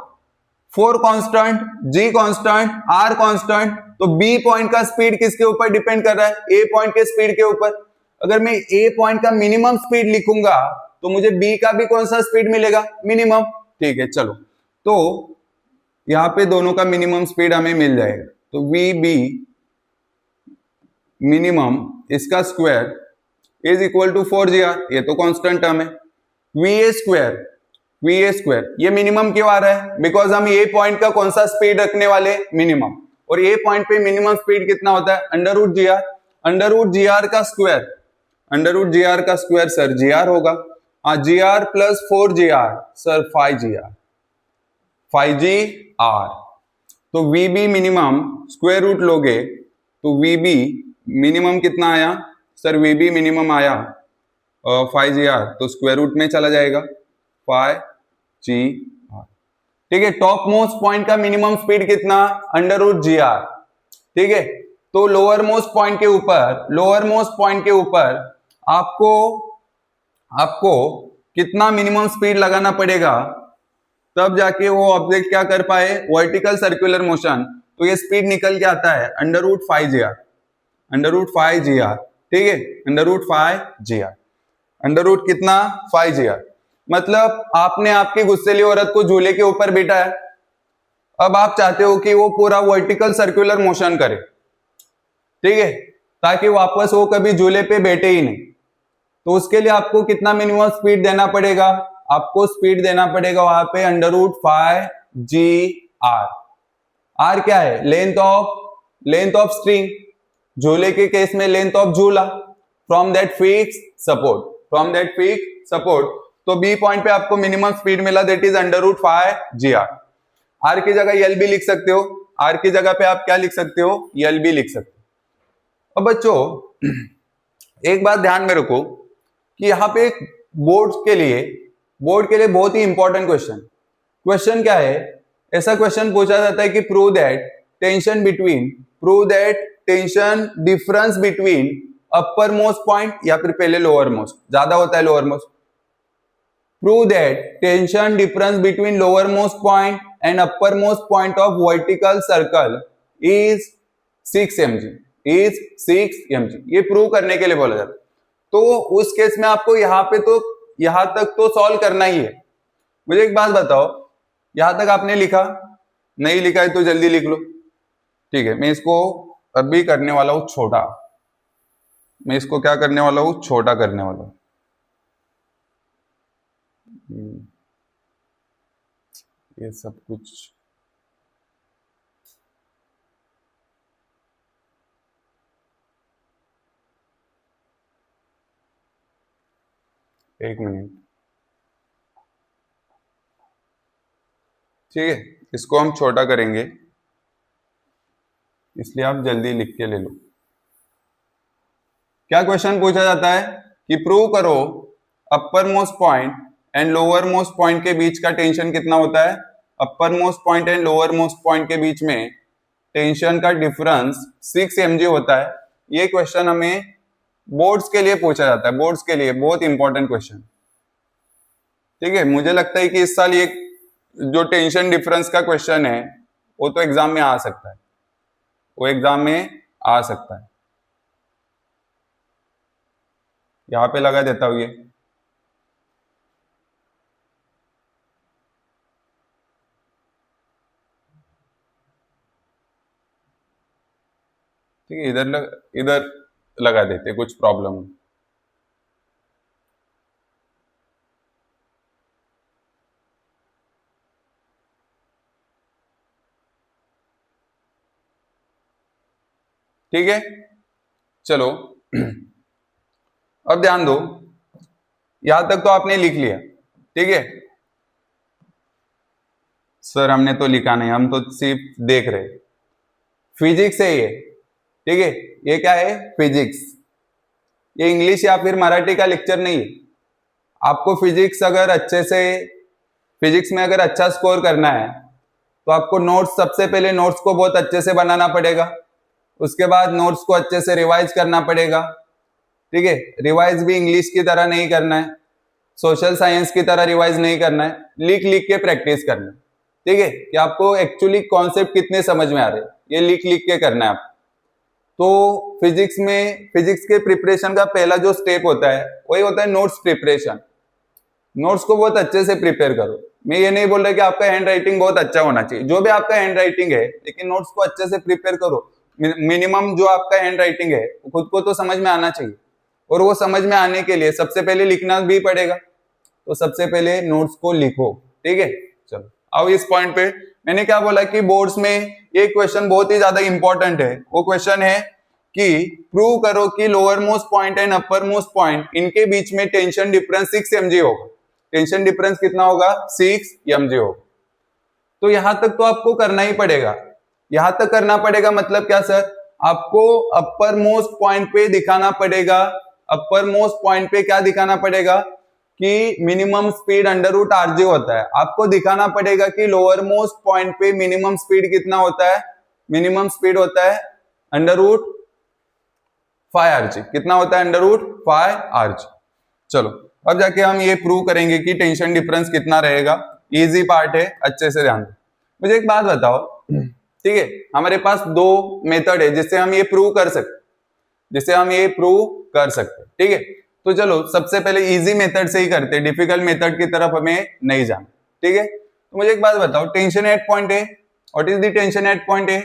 4 constant, G constant, R constant, तो B पॉइंट का स्पीड किसके ऊपर डिपेंड कर रहा है? A पॉइंट के स्पीड के ऊपर। अगर मैं A पॉइंट का मिनिमम स्पीड लिखूंगा तो मुझे B का भी कौन सा स्पीड मिलेगा? मिनिमम। ठीक है, चलो, तो यहां पे दोनों का मिनिमम स्पीड हमें मिल जाएगा। तो VB मिनिमम, इसका square is equal to 4gr, ये तो कांस्टेंट टर्म है। va स्क्वायर ये मिनिमम क्यों आ रहा है? बिकॉज हम ये पॉइंट का कौन सा स्पीड रखने वाले? मिनिमम। और ये पॉइंट पे मिनिमम स्पीड कितना होता है? अंडर रूट जी आर। अंडर रूट जी आर का स्क्वायर, अंडर रूट जी आर का स्क्वायर सर जी आर होगा। हाँ, जी are plus 4gr sir 5gr, 5gr। तो वीबी मिनिमम स्क्वायर रूट लोगे तो वीबी मिनिमम कितना आया सर? वीबी मिनिमम आया 5gr, तो स्क्वायर रूट में चला जाएगा 5gr। ठीक है, टॉप मोस्ट पॉइंट का मिनिमम स्पीड कितना? अंडर रूट जी आर। ठीक है, तो लोअर मोस्ट पॉइंट के ऊपर, लोअर मोस्ट पॉइंट के ऊपर आपको कितना मिनिमम स्पीड लगाना पड़ेगा, तब जाके वो ऑब्जेक्ट क्या कर पाए? Vertical circular motion. तो ये स्पीड निकल के आता है under root 5gr, under root 5gr। ठीक है, under root 5gr, under root कितना? 5gr। मतलब आपने आपकी गुस्सेली औरत को झूले के ऊपर बिठाया, अब आप चाहते हो कि वो पूरा वर्टिकल सर्कुलर मोशन करे, ठीक है, ताकि वापस वो कभी झूले पे बैठे ही नहीं। तो उसके लिए आपको कितना मिनिमम स्पीड देना पड़ेगा? आपको स्पीड देना पड़ेगा वहां पे अंडर रूट 5gr। आर क्या है? लेंथ ऑफ स्ट्रिंग, झूले के केस में लेंथ ऑफ झूला, from that fix support, from that fix support. तो बी पॉइंट पे आपको मिनिमम स्पीड मिला, that is under root 5gr। R की जगह यल भी लिख सकते हो, आर की जगह पे आप क्या लिख सकते हो? यल भी लिख सकते हो। अब बच्चों एक बात ध्यान में रखो कि यहाँ पे बोर्ड के लिए बहुत ही इंपॉर्टेंट क्वेश्चन क्या है? ऐसा क्वेश्चन पूछा जाता है कि prove that tension difference between upper most point, या फिर पहले लोअर मोस्ट, ज्यादा होता है lower most. Prove that tension difference between lower most point and upper most point of vertical circle is 6 mg, is 6 mg। ये प्रूव करने के लिए बोला जाता है। तो उस केस में आपको यहां तक तो सॉल्व करना ही है। मुझे एक बात बताओ, यहां तक आपने लिखा? नहीं लिखा है तो जल्दी लिख लो। ठीक है, मैं इसको अभी करने वाला हूं छोटा, मैं इसको क्या करने वाला हूं? छोटा करने वाला हूं। ये सब कुछ एक मिनट, ठीक है, इसको हम छोटा करेंगे, इसलिए आप जल्दी लिख के ले लो। क्या क्वेश्चन पूछा जाता है कि प्रूव करो अपर most point and lower most point के बीच का टेंशन कितना होता है? अपर most point and lower most point के बीच में टेंशन का डिफरेंस 6 mg होता है। ये क्वेश्चन हमें बोर्ड्स के लिए पूछा जाता है, बोर्ड्स के लिए बहुत इंपॉर्टेंट क्वेश्चन। ठीक है, मुझे लगता है कि इस साल ये जो टेंशन डिफरेंस का क्वेश्चन है वो तो एग्जाम में आ सकता है, वो एग्जाम में आ सकता है। यहां पे लगा देता हूं ये। ठीक है, इधर लगा देते, कुछ प्रॉब्लम हो। ठीक है, चलो अब ध्यान दो, यहां तक तो आपने लिख लिया। ठीक है सर, हमने तो लिखा नहीं, हम तो सिर्फ देख रहे। फिजिक्स है ये, ठीक है, ये क्या है? फिजिक्स। ये इंग्लिश या फिर मराठी का लेक्चर नहीं है। आपको फिजिक्स में अगर अच्छा स्कोर करना है तो आपको नोट्स, सबसे पहले नोट्स को बहुत अच्छे से बनाना पड़ेगा, उसके बाद नोट्स को अच्छे से रिवाइज करना पड़ेगा। ठीक है, रिवाइज भी इंग्लिश की तरह नहीं करना है, सोशल साइंस की तरह रिवाइज नहीं करना है, लिख लिख के प्रैक्टिस करना है। ठीक है, कि आपको एक्चुअली कॉन्सेप्ट कितने समझ में आ रहे हैं, ये लिख लिख के करना है आपको। तो फिजिक्स के प्रिपरेशन का पहला जो स्टेप होता है वही होता है नोट्स प्रिपरेशन। नोट्स को बहुत अच्छे से प्रिपेयर करो। मैं ये नहीं बोल रहा कि आपका हैंड राइटिंग बहुत अच्छा होना चाहिए, जो भी आपका हैंड राइटिंग है, लेकिन नोट्स को अच्छे से प्रिपेयर करो। मिनिमम जो आपका हैंड राइटिंग है खुद को तो समझ में आना चाहिए, और वो समझ में आने के लिए सबसे पहले लिखना भी पड़ेगा, तो सबसे पहले नोट्स को लिखो, ठीक है। चलो आओ इस पॉइंट पे, मैंने क्या बोला कि बोर्ड्स में एक क्वेश्चन बहुत ही ज्यादा इंपॉर्टेंट है, वो क्वेश्चन है कि प्रूव करो कि lower most point and upper most point इनके बीच में टेंशन डिफरेंस 6 mg होगा। टेंशन डिफरेंस कितना होगा? 6 mg होगा। तो यहां तक तो आपको करना ही पड़ेगा, यहां तक करना पड़ेगा मतलब क्या सर? आपको अपर मोस्ट पॉइंट पे दिखाना पड़ेगा, अपर मोस्ट पॉइंट पे क्या दिखाना पड़ेगा कि minimum speed under root r g होता है। आपको दिखाना पड़ेगा कि लोअर मोस्ट पॉइंट पे मिनिमम स्पीड कितना होता है? मिनिमम स्पीड होता है अंडर रूट 5 आरजी। कितना होता है? Under root 5 r g. चलो अब जाके हम ये प्रूव करेंगे कि टेंशन डिफरेंस कितना रहेगा। इजी पार्ट है, अच्छे से ध्यान दो। मुझे एक बात बताओ, ठीक है, हमारे पास दो मेथड है जिससे हम ये प्रूव कर सकते, जिससे हम ये प्रूव कर सकते, ठीक है। तो चलो सबसे पहले इजी मेथड से ही करते, डिफिकल्ट मेथड की तरफ हमें नहीं जाना, ठीक है। तो मुझे एक बात बताओ, tension at point A, what is the tension at point A?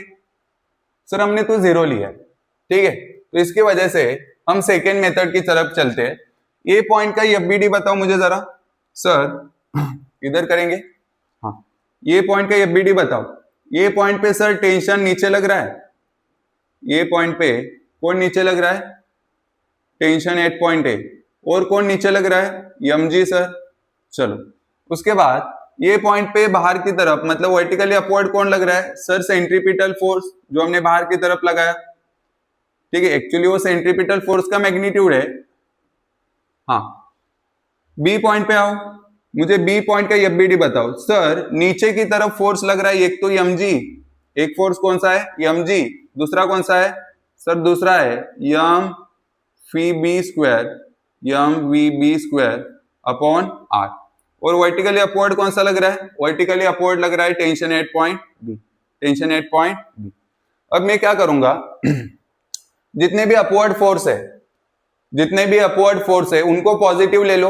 Sir हमने तो 0 लिया है, ठीक है, तो इसकी वजह से हम सेकेंड मेथड की तरफ चलते हैं। ए पॉइंट का एफबीडी बताओ मुझे जरा। सर इधर करेंगे, हाँ, ये पॉइंट का एफबीडी बताओ। ये पॉइंट पे सर टेंशन नीचे लग रहा है, ये पॉइंट पे कौन नीचे लग रहा है? टेंशन एट पॉइंट ए। और कौन नीचे लग रहा है? mg sir. चलो उसके बाद ये पॉइंट पे बाहर की तरफ मतलब वर्टिकली अपवर्ड कौन लग रहा है? सर सेंट्रीपिटल फोर्स जो हमने बाहर की तरफ लगाया, ठीक है, एक्चुअली वो सेंट्रीपिटल फोर्स का मैग्नीट्यूड है। हाँ, बी पॉइंट पे आओ, मुझे बी पॉइंट का एफबीडी बताओ। सर नीचे की तरफ फोर्स लग रहा है, एक तो mg, एक फोर्स कौन सा है? mg, दूसरा कौन सा है? सर दूसरा है m v B square, m v B square upon r। और वर्टिकली अपवर्ड कौन सा लग रहा है? वर्टिकली अपवर्ड लग रहा है tension at point B, tension at point B. अब मैं क्या करूंगा, जितने भी अपवर्ड फोर्स है, जितने भी अपवर्ड फोर्स है उनको पॉजिटिव ले लो,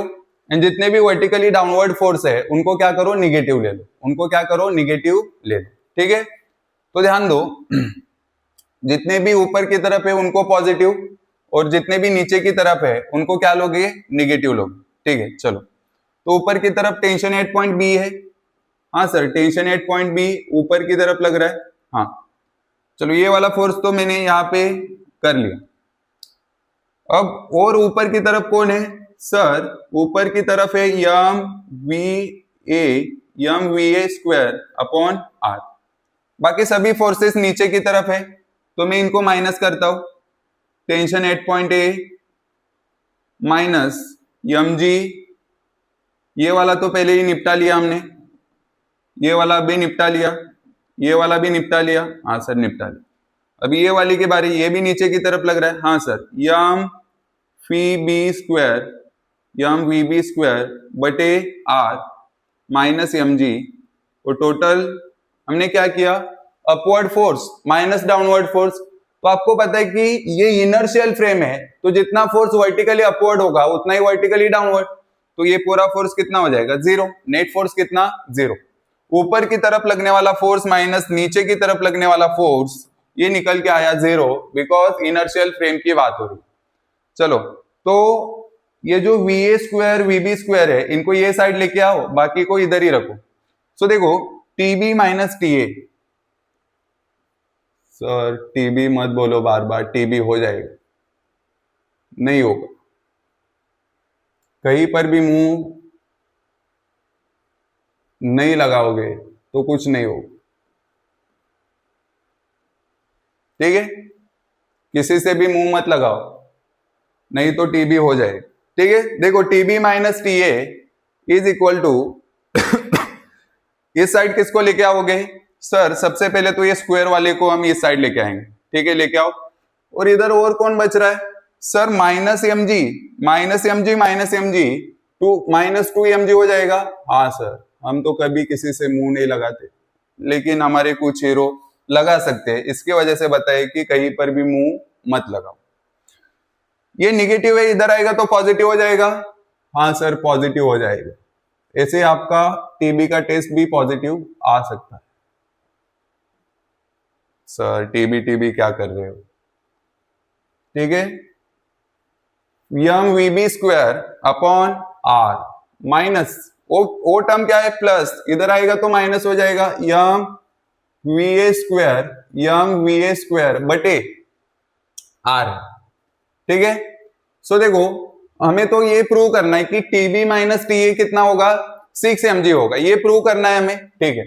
एंड जितने भी वर्टिकली डाउनवर्ड फोर्स है उनको क्या करो? निगेटिव ले लो, उनको क्या करो? निगेटिव ले लो, ठीक है। तो ध्यान दो, जितने भी ऊपर की तरफ है उनको पॉजिटिव, और जितने भी नीचे की तरफ है उनको क्या लोगे? निगेटिव लोगे, ठीक है। चलो तो ऊपर की तरफ टेंशन एट पॉइंट बी है, हाँ sir tension at point B ऊपर की तरफ लग रहा है, हाँ। चलो ये वाला फोर्स तो मैंने यहाँ पे कर लिया। अब और ऊपर की तरफ कौन है? सर ऊपर की तरफ है यम we A square upon r. बाकी सभी फोर्सेस नीचे की तरफ है, तो मैं इनको माइनस करता हूं। Tension at point A minus M G, ये वाला तो पहले ही निपटा लिया हमने, ये वाला भी निपटा लिया, ये वाला भी निपटा लिया, हाँ सर निपटा लिया। अभी ये वाली के बारे, ये भी नीचे की तरफ लग रहा है, हाँ sir, M V B square, M we B square बटे आर माइनस एम जी। और टोटल हमने क्या किया? Upward force minus downward force. तो आपको पता है कि ये इनर्शियल फ्रेम है, तो जितना फोर्स वर्टिकली अपवर्ड होगा उतना ही वर्टिकली डाउनवर्ड, तो ये पूरा फोर्स कितना हो जाएगा? 0। नेट फोर्स कितना? 0। ऊपर की तरफ लगने वाला फोर्स माइनस नीचे की तरफ लगने वाला फोर्स, ये निकल के आया 0, बिकॉज इनर्शियल फ्रेम की बात हो रही। चलो तो ये जो v A square v B square है इनको ये साइड लेके आओ, बाकी को इधर ही रखो। सो देखो टीबी माइनस टी ए, सर टीबी मत बोलो बार बार, टीबी हो जाएगा, नहीं होगा, कहीं पर भी मुंह नहीं लगाओगे तो कुछ नहीं होगा, ठीक है। किसी से भी मुंह मत लगाओ, नहीं तो टीबी हो जाएगा, ठीक है। देखो TB minus T A is equal to, इस साइड किसको लेके आओगे? सर सबसे पहले तो ये स्क्वायर वाले को हम इस साइड लेके आएंगे, ठीक है, लेके आओ। और इधर और कौन बच रहा है? Sir minus M g minus M g minus M g, minus 2 mg हो जाएगा। हाँ सर, हम तो कभी किसी से मुंह नहीं लगाते, लेकिन हमारे कुछ हीरो लगा सकते हैं, इसकी वजह से बताए कि कहीं पर भी मुंह मत लगाओ। ये निगेटिव है, इधर आएगा तो पॉजिटिव हो जाएगा। हाँ सर पॉजिटिव हो जाएगा, ऐसे आपका टीबी का टेस्ट भी पॉजिटिव आ सकता है। सर टीबी टीबी क्या कर रहे हो, ठीक है। यम we B square upon r minus O term क्या है प्लस, इधर आएगा तो माइनस हो जाएगा, यम वी ए स्क्वायर बटे आर। ठीक है, सो देखो हमें तो ये प्रूव करना है कि टीबी माइनस टी ए कितना होगा, 6 mg होगा, ये प्रूव करना है हमें। ठीक है,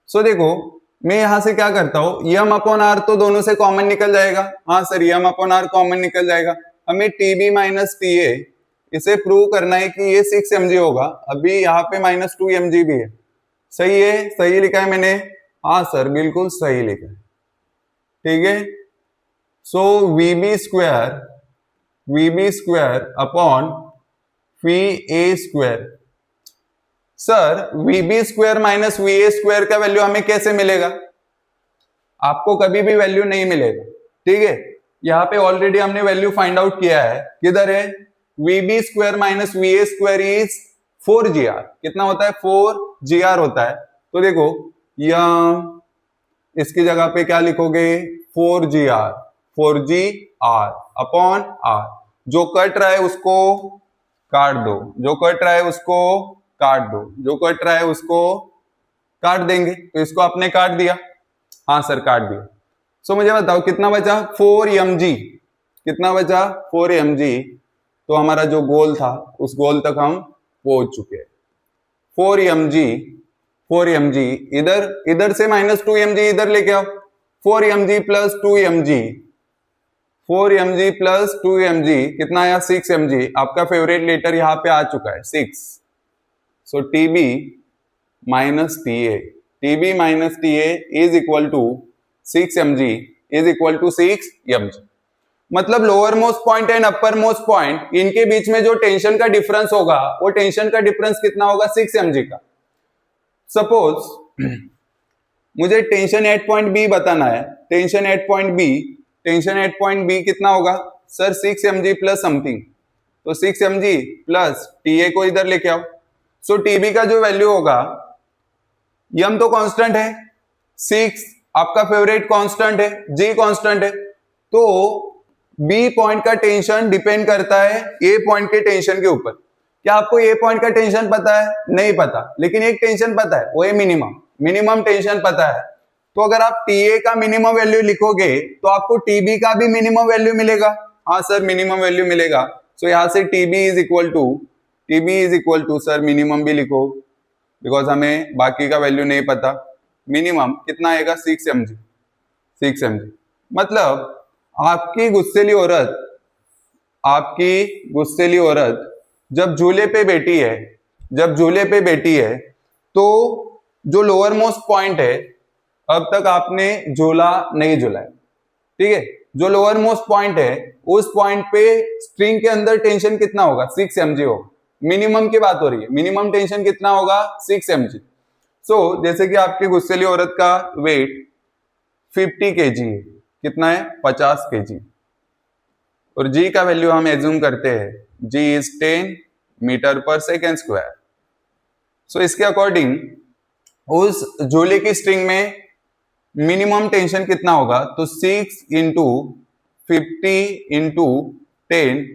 सो देखो मैं यहां से क्या करता हूं, यम अपॉन आर तो दोनों से कॉमन निकल जाएगा, हाँ sir Yama upon are common निकल जाएगा। हमें टीबी माइनस टी ए इसे प्रूव करना है कि ये 6 mg होगा, अभी यहाँ पे -2 mg भी है। सही है, सही लिखा है मैंने, हाँ सर बिल्कुल सही लिखा है। ठीक है, so VB square upon V A square. Sir VB square minus we A square का वैल्यू हमें कैसे मिलेगा, आपको कभी भी वैल्यू नहीं मिलेगा। ठीक है, यहाँ पे ऑलरेडी हमने वैल्यू फाइंड आउट किया है, किधर है, VB square minus we A square is 4gr, कितना होता है 4gr होता है। तो देखो यम इसकी जगह पे क्या लिखोगे 4gr अपॉन आर, जो कट रहा है उसको काट दो, जो कट रहा है उसको काट दो, जो कट रहा है उसको काट देंगे, तो इसको आपने काट दिया, हाँ सर काट दिया। सो मुझे बताओ कितना बचा 4 mg, कितना बचा 4 mg, तो हमारा जो गोल था उस गोल तक हम पहुंच चुके हैं। 4 mg इधर से -2 mg इधर लेके आओ, 4 mg plus 2 mg, 4 mg plus 2 mg कितना आया 6 mg, आपका फेवरेट लेटर यहाँ पे आ चुका है 6। So TB minus T A is equal to 6 mg is equal to 6 mg। मतलब lower most point and upper most point, इनके बीच में जो टेंशन का डिफरेंस होगा वो टेंशन का डिफरेंस कितना होगा 6 mg का। सपोज मुझे टेंशन एट पॉइंट बी बताना है, टेंशन एट पॉइंट बी कितना होगा सर 6 mg प्लस समथिंग, तो 6 mg प्लस टी को इधर लेके आओ। सो टीबी का जो वैल्यू होगा, यम तो कांस्टेंट है, 6 आपका फेवरेट कांस्टेंट है, जी कांस्टेंट है, तो बी पॉइंट का टेंशन डिपेंड करता है ए पॉइंट के टेंशन के ऊपर। क्या आपको ए पॉइंट का टेंशन पता है, नहीं पता, लेकिन एक टेंशन पता है, वो है मिनिमम टेंशन पता है। तो अगर आप टीए का मिनिमम वैल्यू लिखोगे तो आपको टीबी का भी मिनिमम वैल्यू मिलेगा, हाँ सर मिनिमम वैल्यू मिलेगा। सो यहां से TB is equal to sir minimum भी लिखो, बिकॉज हमें बाकी का वैल्यू नहीं पता। मिनिमम कितना आएगा 6 mg। मतलब आपकी गुस्सेली औरत जब झूले पे बैठी है तो जो लोअर मोस्ट पॉइंट है, अब तक आपने झूला नहीं झूला है, ठीक है, जो लोअर मोस्ट पॉइंट है उस पॉइंट पे स्ट्रिंग के अंदर टेंशन कितना होगा 6 mg होगा। मिनिमम की बात हो रही है, मिनिमम टेंशन कितना होगा 6 mg। सो जैसे कि आपकी गुस्सेली औरत का वेट 50 kg है, कितना है 50 kg, और जी का वैल्यू हम एज्यूम करते हैं, जी इज 10 मीटर पर सेकेंड स्क्वायर। सो इसके अकॉर्डिंग उस झूले की स्ट्रिंग में मिनिमम टेंशन कितना होगा, तो 6 इंटू 50 इंटू 10,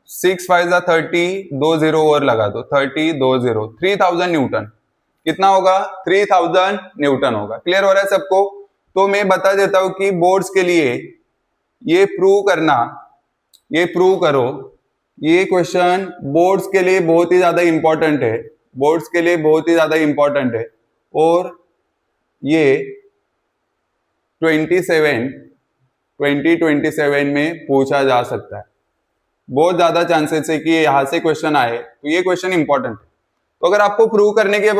6 5 30, 2 0 और लगा दो 30, 2 0, 3000 न्यूटन कितना होगा 3000 न्यूटन होगा। क्लियर हो रहा है सबको? तो मैं बता देता हूं कि बोर्ड्स के लिए ये प्रूव करो, ये क्वेश्चन बोर्ड्स के लिए बहुत ही ज्यादा इंपॉर्टेंट है, और ये 2027 में पूछा जा सकता है। बहुत ज्यादा चांसेस है कि यहां से क्वेश्चन आए, तो ये क्वेश्चन इंपॉर्टेंट है। तो अगर आपको प्रूव करने के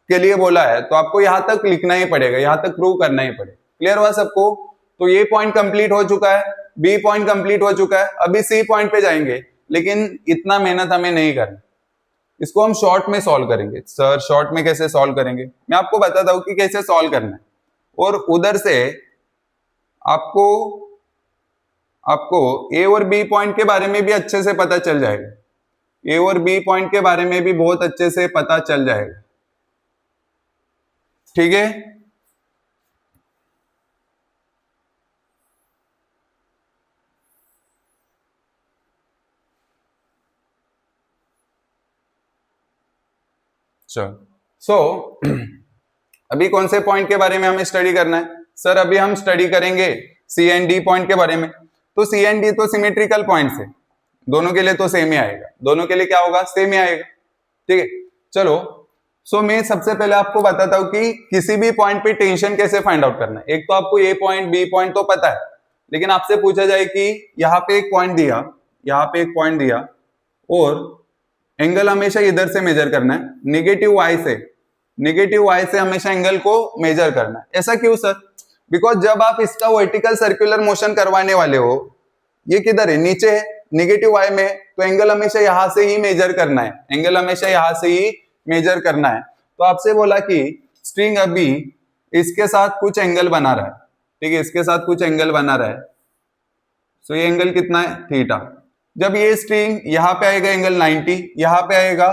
लिए बोला है तो आपको यहां तक लिखना ही पड़ेगा, यहां तक प्रूव करना ही पड़ेगा। क्लियर हुआ सबको? तो ये पॉइंट कंप्लीट हो चुका है, बी पॉइंट कंप्लीट हो चुका है, अभी सी पॉइंट पे जाएंगे, लेकिन इतना मेहनत हमें नहीं करना, इसको हम शॉर्ट में सॉल्व करेंगे। सर शॉर्ट में कैसे सॉल्व करेंगे, मैं आपको बताता हूं कि कैसे सॉल्व करना है, और उधर से आपको ए और बी पॉइंट के बारे में भी अच्छे से पता चल जाएगा, ए और बी पॉइंट के बारे में भी बहुत अच्छे से पता चल जाएगा। ठीक है, चलो सो अभी कौन से पॉइंट के बारे में हमें स्टडी करना है? सर अभी हम स्टडी करेंगे सी एंड डी पॉइंट के बारे में। तो सी एंड डी तो सिमेट्रिकल पॉइंट्स है, दोनों के लिए तो सेम ही आएगा, दोनों के लिए क्या होगा? सेम ही आएगा। ठीक है, चलो सो मैं सबसे पहले आपको बताता हूं कि किसी भी पॉइंट पे टेंशन कैसे फाइंड आउट करना है। एक तो आपको ए पॉइंट बी पॉइंट तो पता है, लेकिन आपसे पूछा जाए कि यहाँ पे एक पॉइंट दिया, यहाँ पे एक पॉइंट दिया और एंगल हमेशा इधर से मेजर करना है, नेगेटिव वाई से हमेशा एंगल को मेजर करना है। ऐसा क्यों सर? बिकॉज जब आप इसका वर्टिकल सर्कुलर मोशन करवाने वाले हो, ये किधर है? नीचे है, नेगेटिव वाई में, तो एंगल हमेशा यहां से ही मेजर करना है, एंगल हमेशा यहां से ही मेजर करना है। तो आपसे बोला कि स्ट्रिंग अभी इसके साथ कुछ एंगल बना रहा है, ठीक है, इसके साथ कुछ एंगल बना रहा है। सो ये एंगल कितना है? थीटा। जब ये स्ट्रिंग यहाँ पे आएगा एंगल 90, यहाँ पे आएगा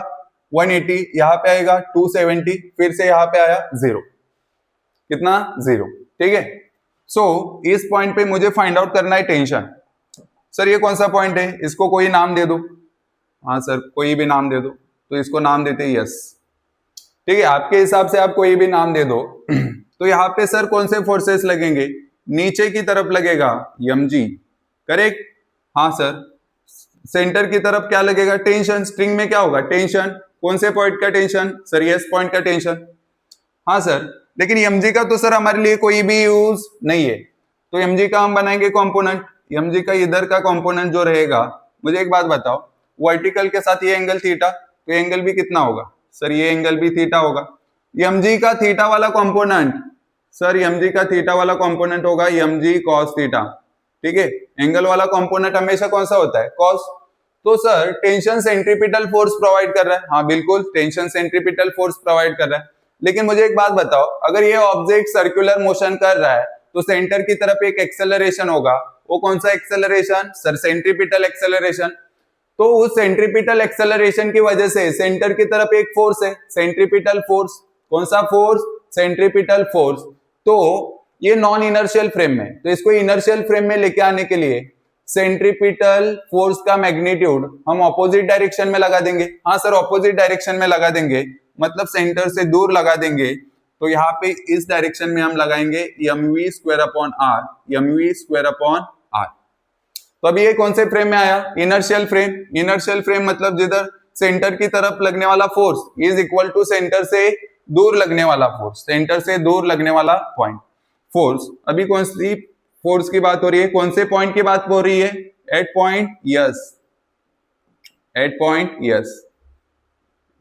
180, यहाँ पे आएगा 270, फिर से यहाँ पे आया 0, कितना? 0। ठीक है, सो इस पॉइंट पे मुझे फाइंड आउट करना है टेंशन। सर ये कौन सा पॉइंट है? इसको कोई नाम दे दो। हाँ सर, कोई भी नाम दे दो, तो इसको नाम देते हैं यस। ठीक है, आपके हिसाब से आप कोई भी नाम दे दो। तो यहाँ पे सर कौन से फोर्सेस लगेंगे? नीचे की तरफ लगेगा mg, करेक्ट? हाँ सर। सेंटर की तरफ क्या लगेगा? टेंशन। स्ट्रिंग में क्या होगा? टेंशन। कौन से पॉइंट का टेंशन? सर यस पॉइंट का टेंशन। हाँ सर, लेकिन mg का तो सर हमारे लिए कोई भी यूज नहीं है, तो mg का हम बनाएंगे कंपोनेंट। mg का इधर का कंपोनेंट जो रहेगा, मुझे एक बात बताओ, वर्टिकल के साथ ये एंगल थीटा, तो ये एंगल भी कितना होगा? सर ये एंगल भी थीटा होगा। mg का थीटा वाला कंपोनेंट, सर mg का थीटा वाला कंपोनेंट होगा mg cos थीटा। ठीक है, एंगल वाला कंपोनेंट हमेशा कौन सा होता है? cos। तो sir tension centripetal force provide कर रहा है, हाँ बिल्कुल, टेंशन सेंट्रीपिटल फोर्स प्रोवाइड कर रहा है। लेकिन मुझे एक बात बताओ, अगर ये ऑब्जेक्ट सर्कुलर मोशन कर रहा है तो सेंटर की तरफ एक एक्सेलरेशन होगा, वो कौन सा एक्सेलरेशन? Sir centripetal acceleration. तो उस सेंट्रीपिटल एक्सेलरेशन की वजह से सेंटर की तरफ एक फोर्स है, सेंट्रीपिटल फोर्स। कौन सा फोर्स? Centripetal force. तो ये नॉन इनर्शियल फ्रेम में, तो इसको इनर्शियल फ्रेम में लेके आने के लिए सेंट्रीपिटल फोर्स का मैग्नीट्यूड हम ऑपोजिट डायरेक्शन में लगा देंगे। हाँ सर, ऑपोजिट डायरेक्शन में लगा देंगे, मतलब सेंटर से दूर लगा देंगे। तो यहाँ पे इस डायरेक्शन में हम लगाएंगे mv square upon r, mv square upon r। तो अभी ये कौन से फ्रेम में आया? Inertial frame. इनर्शियल फ्रेम मतलब जिधर सेंटर की तरफ लगने वाला force is equal to centre से दूर लगने वाला फोर्स, सेंटर से दूर लगने वाला पॉइंट फोर्स। अभी कौन सी फोर्स की बात हो रही है? कौन से पॉइंट की बात हो रही है? At point S, at point S,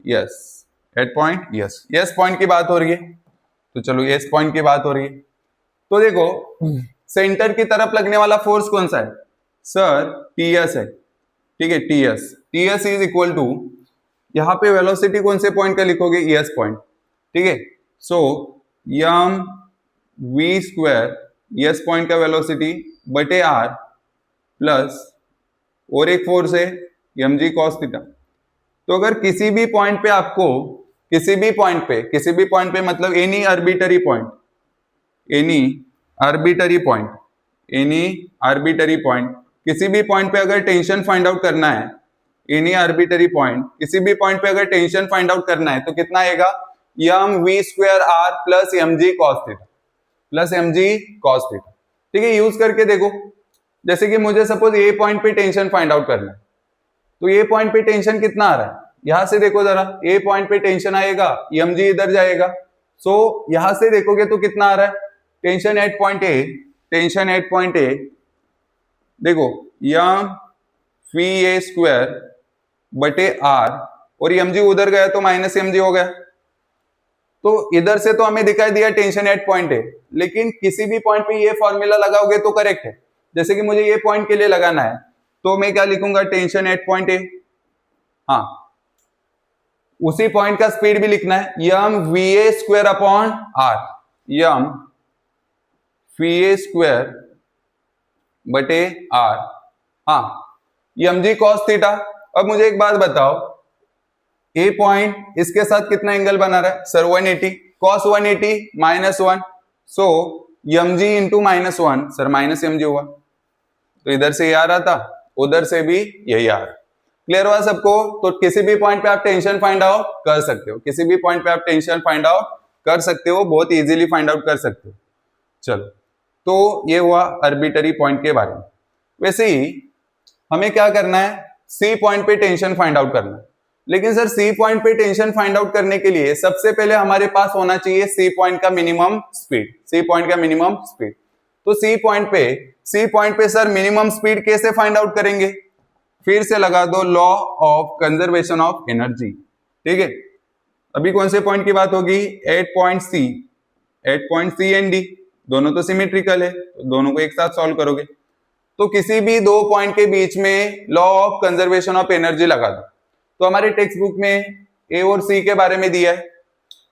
S at point S, S point की बात हो रही है। तो चलो यस पॉइंट की बात हो रही है, तो देखो सेंटर की तरफ लगने वाला फोर्स कौन सा है? सर टीएस है। ठीक है, TS, TS is equal to, यहाँ पे वेलोसिटी कौन से पॉइंट का लिखोगे? S point. ठीक है, so M we square, S point का वेलोसिटी बटे आर प्लस और एक फोर्स है mg cos थीटा। तो अगर किसी भी पॉइंट पे आपको, किसी भी पॉइंट पे मतलब any arbitrary point, any arbitrary point, any arbitrary point, किसी भी पॉइंट पे अगर टेंशन फाइंड आउट करना है, एनी आर्बिटरी पॉइंट, किसी भी पॉइंट पे अगर टेंशन फाइंड आउट करना है, तो कितना आएगा? M we square R plus mg cos theta, plus mg cos theta. ठीक है, यूज करके देखो। जैसे कि मुझे सपोज ए पॉइंट पे टेंशन फाइंड आउट करना है, तो ये पॉइंट पे टेंशन कितना आ रहा है? यहां से देखो जरा, ए पॉइंट पे टेंशन आएगा, mg इधर जाएगा, सो यहां से देखोगे तो कितना आ रहा है? Tension at point A, tension at point ए, देखो यम फी ए स्क्वायर बटे आर, और mg उधर गया तो माइनस mg हो गया। तो इधर से तो हमें दिखाई दिया टेंशन एट पॉइंट ए, लेकिन किसी भी पॉइंट पे ये फॉर्मूला लगाओगे तो करेक्ट है। जैसे कि मुझे ये पॉइंट के लिए लगाना है, तो मैं क्या लिखूंगा? टेंशन एट पॉइंट ए, हाँ उसी पॉइंट का स्पीड भी लिखना है, यम we A square upon R, M we A square बटे आर, हाँ mg cos थीटा। अब मुझे एक बात बताओ, ए पॉइंट इसके साथ कितना एंगल बना रहा है? सर 180, cos 180 माइनस 1, सो mg into minus 1, sir minus mg हुआ। तो इधर से ये आ रहा था, उधर से भी यही आ रहा। क्लियर हुआ सबको? तो किसी भी पॉइंट पे आप टेंशन फाइंड आउट कर सकते हो, किसी भी पॉइंट पे आप टेंशन फाइंड आउट कर सकते हो, बहुत इजीली फाइंड आउट कर सकते हो। चलो, तो ये हुआ आर्बिट्ररी पॉइंट के बारे में। वैसे ही हमें क्या करना है, सी पॉइंट पे टेंशन फाइंड आउट करना है। लेकिन सर सी पॉइंट पे टेंशन फाइंड आउट करने के लिए सबसे पहले हमारे पास होना चाहिए सी पॉइंट का मिनिमम स्पीड, सी पॉइंट का मिनिमम स्पीड। तो सी पॉइंट पे सर मिनिमम स्पीड कैसे फाइंड आउट करेंगे? फिर से लगा दो law of conservation of energy, ठीक है। अभी कौन से पॉइंट की बात होगी? At point C and D, दोनों तो सिमेट्रिकल है, तो दोनों को एक साथ सॉल्व करोगे। तो किसी भी दो पॉइंट के बीच में law of conservation of energy लगा दो। तो हमारे टेक्स्ट बुक में ए और सी के बारे में दिया है,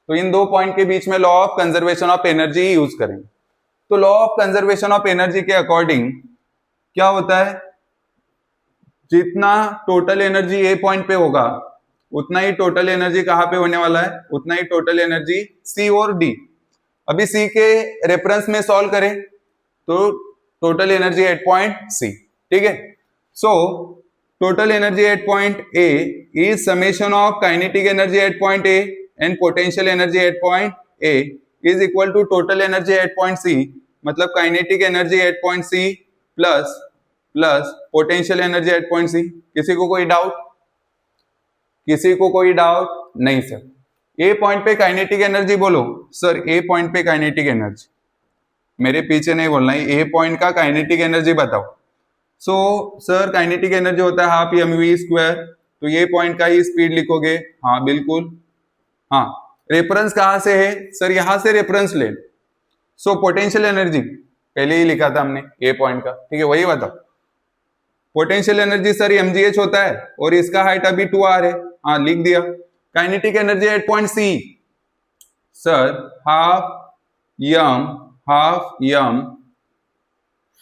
तो इन दो पॉइंट के बीच में law of conservation of energy use करेंगे। तो law of conservation of energy के अकॉर्डिंग क्या होता है, जितना टोटल एनर्जी ए पॉइंट पे होगा उतना ही टोटल एनर्जी कहां पे होने वाला है, उतना ही टोटल एनर्जी सी और डी। अभी सी के रेफरेंस में सॉल्व करें तो total energy at point C, ठीक है। So total energy at point A is summation of kinetic energy at point A and potential energy at point A is equal to total energy at point C, मतलब kinetic energy at point C plus potential energy at point C. किसी को कोई डाउट? किसी को कोई डाउट नहीं सर। ए पॉइंट पे काइनेटिक एनर्जी बोलो सर, ए पॉइंट पे काइनेटिक एनर्जी, मेरे पीछे नहीं बोलना है, ए पॉइंट का काइनेटिक एनर्जी बताओ। सो सर काइनेटिक एनर्जी होता है हाफ mv स्क्वायर, तो ये पॉइंट का ही स्पीड लिखोगे? हाँ बिल्कुल। हाँ, रेफरेंस कहां से है सर? यहां से रेफरेंस ले। सो पोटेंशियल एनर्जी पहले ही लिखा था हमने ए पॉइंट का, ठीक है, वही बताओ। पोटेंशियल एनर्जी सर mgh होता है और इसका हाइट अभी 2r है, हाँ लिख दिया। Kinetic energy at point C sir half M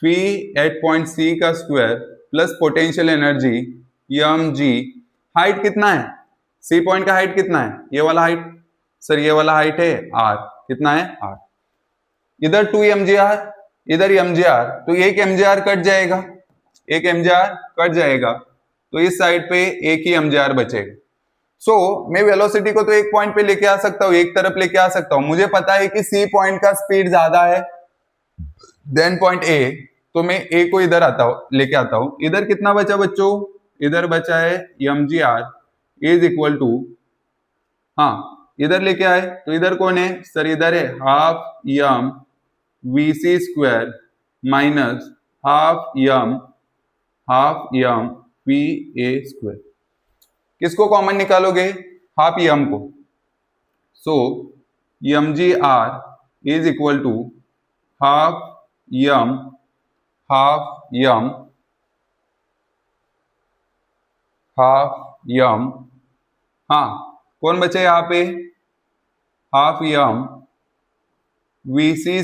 V at point C का square plus potential energy M G. Height कितना है सी पॉइंट का? हाइट कितना है? ये वाला हाइट सर, ये वाला हाइट है r, कितना है r। इधर 2 mgr, इधर mgr, तो एक mgr कट जाएगा, एक mgr कट जाएगा, तो इस साइड पे एक ही mgr बचेगा। सो मैं वेलोसिटी को तो एक पॉइंट पे लेके आ सकता हूँ, एक तरफ लेके आ सकता हूँ। मुझे पता है कि सी पॉइंट का स्पीड ज्यादा है देन पॉइंट ए, तो मैं ए को इधर लेके आता हूँ। इधर कितना बचा बच्चों? इधर बचा है mgr इज इक्वल टू, हाँ इधर लेके आए तो इधर कौन है सर? इधर है half M vc square minus half M va square. किसको कॉमन निकालोगे? हाफ यम को। So mgr is equal to half M हाँ कौन बचे यहाँ पे? Half M vc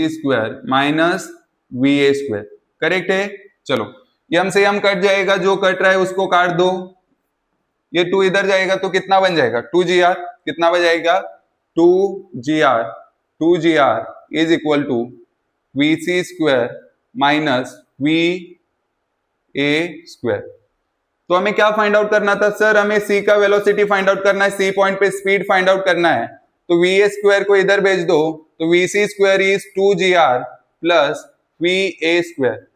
square minus va square, correct है। चलो यम से यम कट जाएगा, जो कट रहा है उसको काट दो, ये 2 इधर जाएगा तो कितना बन जाएगा? 2gr। कितना बन जाएगा? 2gr is equal to vc square minus va square. तो हमें क्या फाइंड आउट करना था सर? हमें सी का वेलोसिटी फाइंड आउट करना है, सी पॉइंट पे स्पीड फाइंड आउट करना है। तो va स्क्वायर को इधर भेज दो, तो vc square is 2gr plus va square.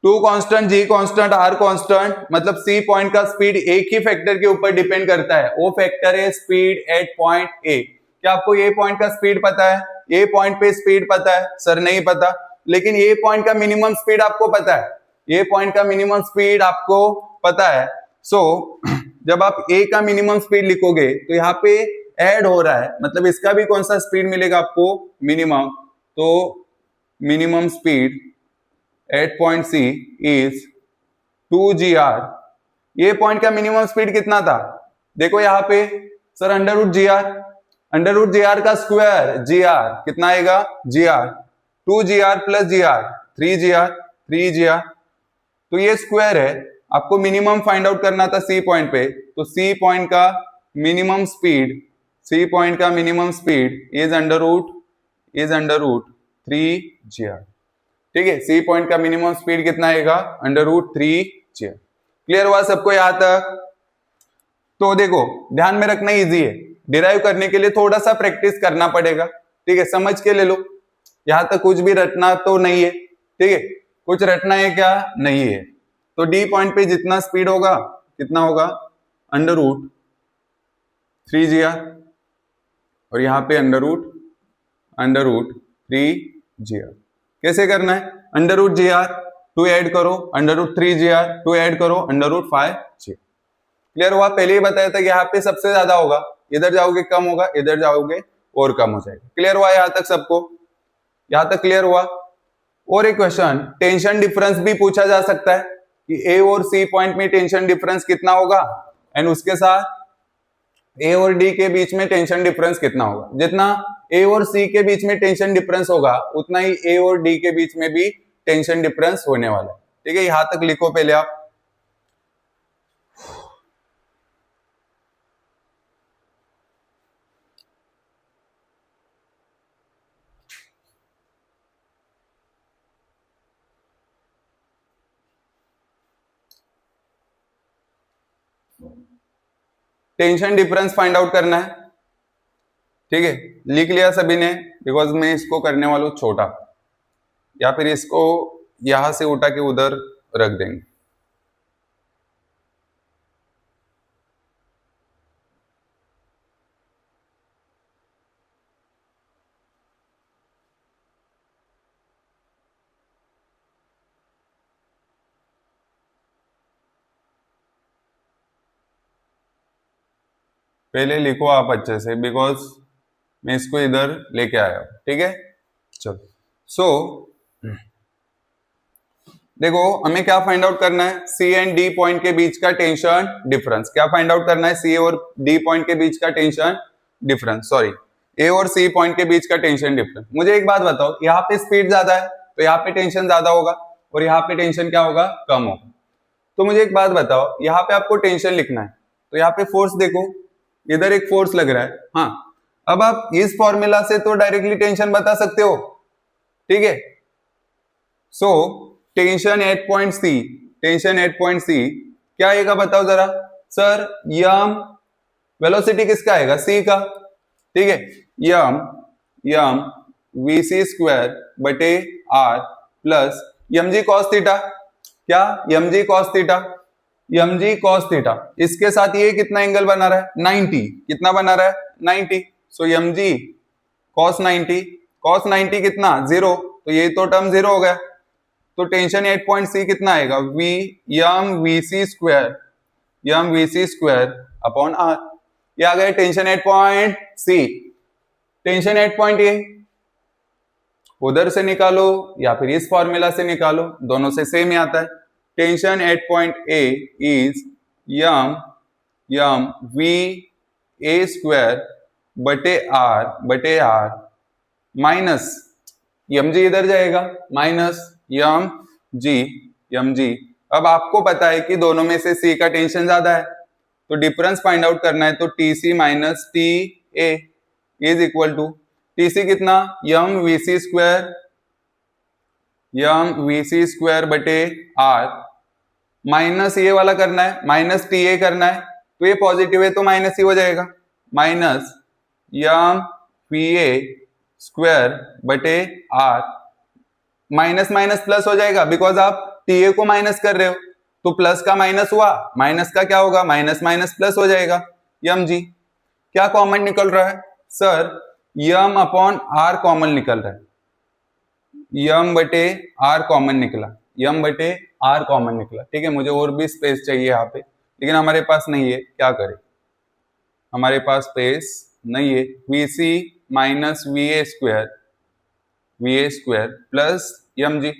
2 constant, g constant, r constant, मतलब सी पॉइंट का स्पीड एक ही फैक्टर के ऊपर डिपेंड करता है, वो फैक्टर है स्पीड एट पॉइंट ए। क्या आपको ए पॉइंट का स्पीड पता है? ए पॉइंट पे स्पीड पता है? सर नहीं पता, लेकिन ए पॉइंट का मिनिमम स्पीड आपको पता है, ए पॉइंट का मिनिमम स्पीड आपको पता है। सो जब आप ए का मिनिमम स्पीड लिखोगे तो यहाँ पे ऐड हो रहा है, मतलब इसका भी कौन सा स्पीड मिलेगा आपको? मिनिमम। तो minimum speed at point C is 2gr। ये पॉइंट का मिनिमम स्पीड कितना था? देखो यहाँ पे सर अंडर रूट gr का स्क्वायर gr कितना आएगा? gr 2gr plus gr 3gr। तो ये स्क्वायर है, आपको मिनिमम फाइंड आउट करना था सी पॉइंट पे, तो सी पॉइंट का minimum speed is under root 3gr, ठीक है। सी पॉइंट का मिनिमम स्पीड कितना आएगा? Under root 3gr। क्लियर हुआ सबको यहाँ तक? तो देखो ध्यान में रखना इजी है, डिराइव करने के लिए थोड़ा सा प्रैक्टिस करना पड़ेगा, ठीक है, समझ के ले लो। यहां तक कुछ भी रटना तो नहीं है, ठीक है, कुछ रटना है क्या? नहीं है। तो डी पॉइंट पे जितना स्पीड होगा कितना होगा? √3gr, और यहाँ पे √3gr। कैसे करना है? √gr 2 ऐड करो, √3gr 2 ऐड करो, √5gr। क्लियर हुआ? पहले ही बताया था कि यहाँ पे सबसे ज्यादा होगा, इधर जाओगे कम होगा, इधर जाओगे और कम हो जाएगा। क्लियर हुआ यहाँ तक सबको? यहाँ तक क्लियर हुआ? और एक क्वेश्चन, टेंशन डिफरेंस भी पूछा जा सकता है कि ए और सी पॉइंट में टेंशन डिफरेंस कितना होगा, एंड उसके साथ ए और डी के बीच में टेंशन डिफरेंस कितना होगा। जितना ए और सी के बीच में टेंशन डिफरेंस होगा उतना ही ए और डी के बीच में भी टेंशन डिफरेंस होने वाला है, ठीक है। यहां तक लिखो पहले आप। टेंशन डिफरेंस फाइंड आउट करना है, ठीक है, लिख लिया सभी ने? बिकॉज मैं इसको करने वाला हूं छोटा, या फिर इसको यहां से उठा के उधर रख देंगे। पहले लिखो आप अच्छे से, बिकॉज मैं इसको इधर लेके आया हूं, ठीक है। चलो, सो देखो हमें क्या फाइंड आउट करना है? सी एंड डी पॉइंट के बीच का टेंशन डिफरेंस। क्या फाइंड आउट करना है? सी और डी पॉइंट के बीच का टेंशन डिफरेंस, सॉरी, ए और सी पॉइंट के बीच का टेंशन डिफरेंस। मुझे एक बात बताओ, यहाँ पे स्पीड ज्यादा है तो यहाँ पे टेंशन ज्यादा होगा, और यहाँ पे टेंशन क्या होगा? कम होगा। तो मुझे एक बात बताओ, यहाँ पे आपको टेंशन लिखना है तो यहाँ पे फोर्स देखो, इधर एक फोर्स लग रहा है। हाँ, अब आप इस फॉर्मूला से तो डायरेक्टली टेंशन बता सकते हो, ठीक है। So tension at point C, tension at point C क्या आएगा बताओ जरा? सर यम, वेलोसिटी किसका आएगा? सी का, ठीक है। यम वी सी स्क्वायर बटे R plus M G cos theta. क्या? M G cos theta, M G cos theta. इसके साथ ये कितना एंगल बना रहा है? 90। कितना बना रहा है? 90। सो यम जी कॉस 90, कॉस 90 कितना? 0, तो ये तो टर्म 0 हो गया। तो टेंशन एट पॉइंट सी कितना आएगा? M V C square upon R. ये आ गया tension at point C. Tension at point A उधर से निकालो या फिर इस फॉर्मूला से निकालो, दोनों से सेम ही आता है। Tension at point A is Yama we A square बटे आर माइनस यम जी इधर जाएगा, माइनस यम जी। अब आपको पता है कि दोनों में से सी का टेंशन ज्यादा है, तो डिफरेंस फाइंड आउट करना है। तो T C minus T A is equal to, T C कितना? यम वी सी स्क्वायर बटे आर, माइनस ये वाला करना है, माइनस टी ए करना है, तो ये पॉजिटिव है तो माइनस ही हो जाएगा, minus Yama we A square बटे आर। माइनस माइनस प्लस हो जाएगा, बिकॉज आप टी ए को माइनस कर रहे हो, तो प्लस का माइनस हुआ, माइनस का क्या होगा? माइनस माइनस प्लस हो जाएगा। यम जी क्या कॉमन निकल रहा है? Sir Yama upon are common निकल रहा है, यम बटे आर कॉमन निकला, यम बटे आर कॉमन निकला, ठीक है। मुझे और भी स्पेस चाहिए यहाँ पे, लेकिन हमारे पास नहीं है, क्या करें, हमारे पास स्पेस नहीं है। V C minus we A square plus M G.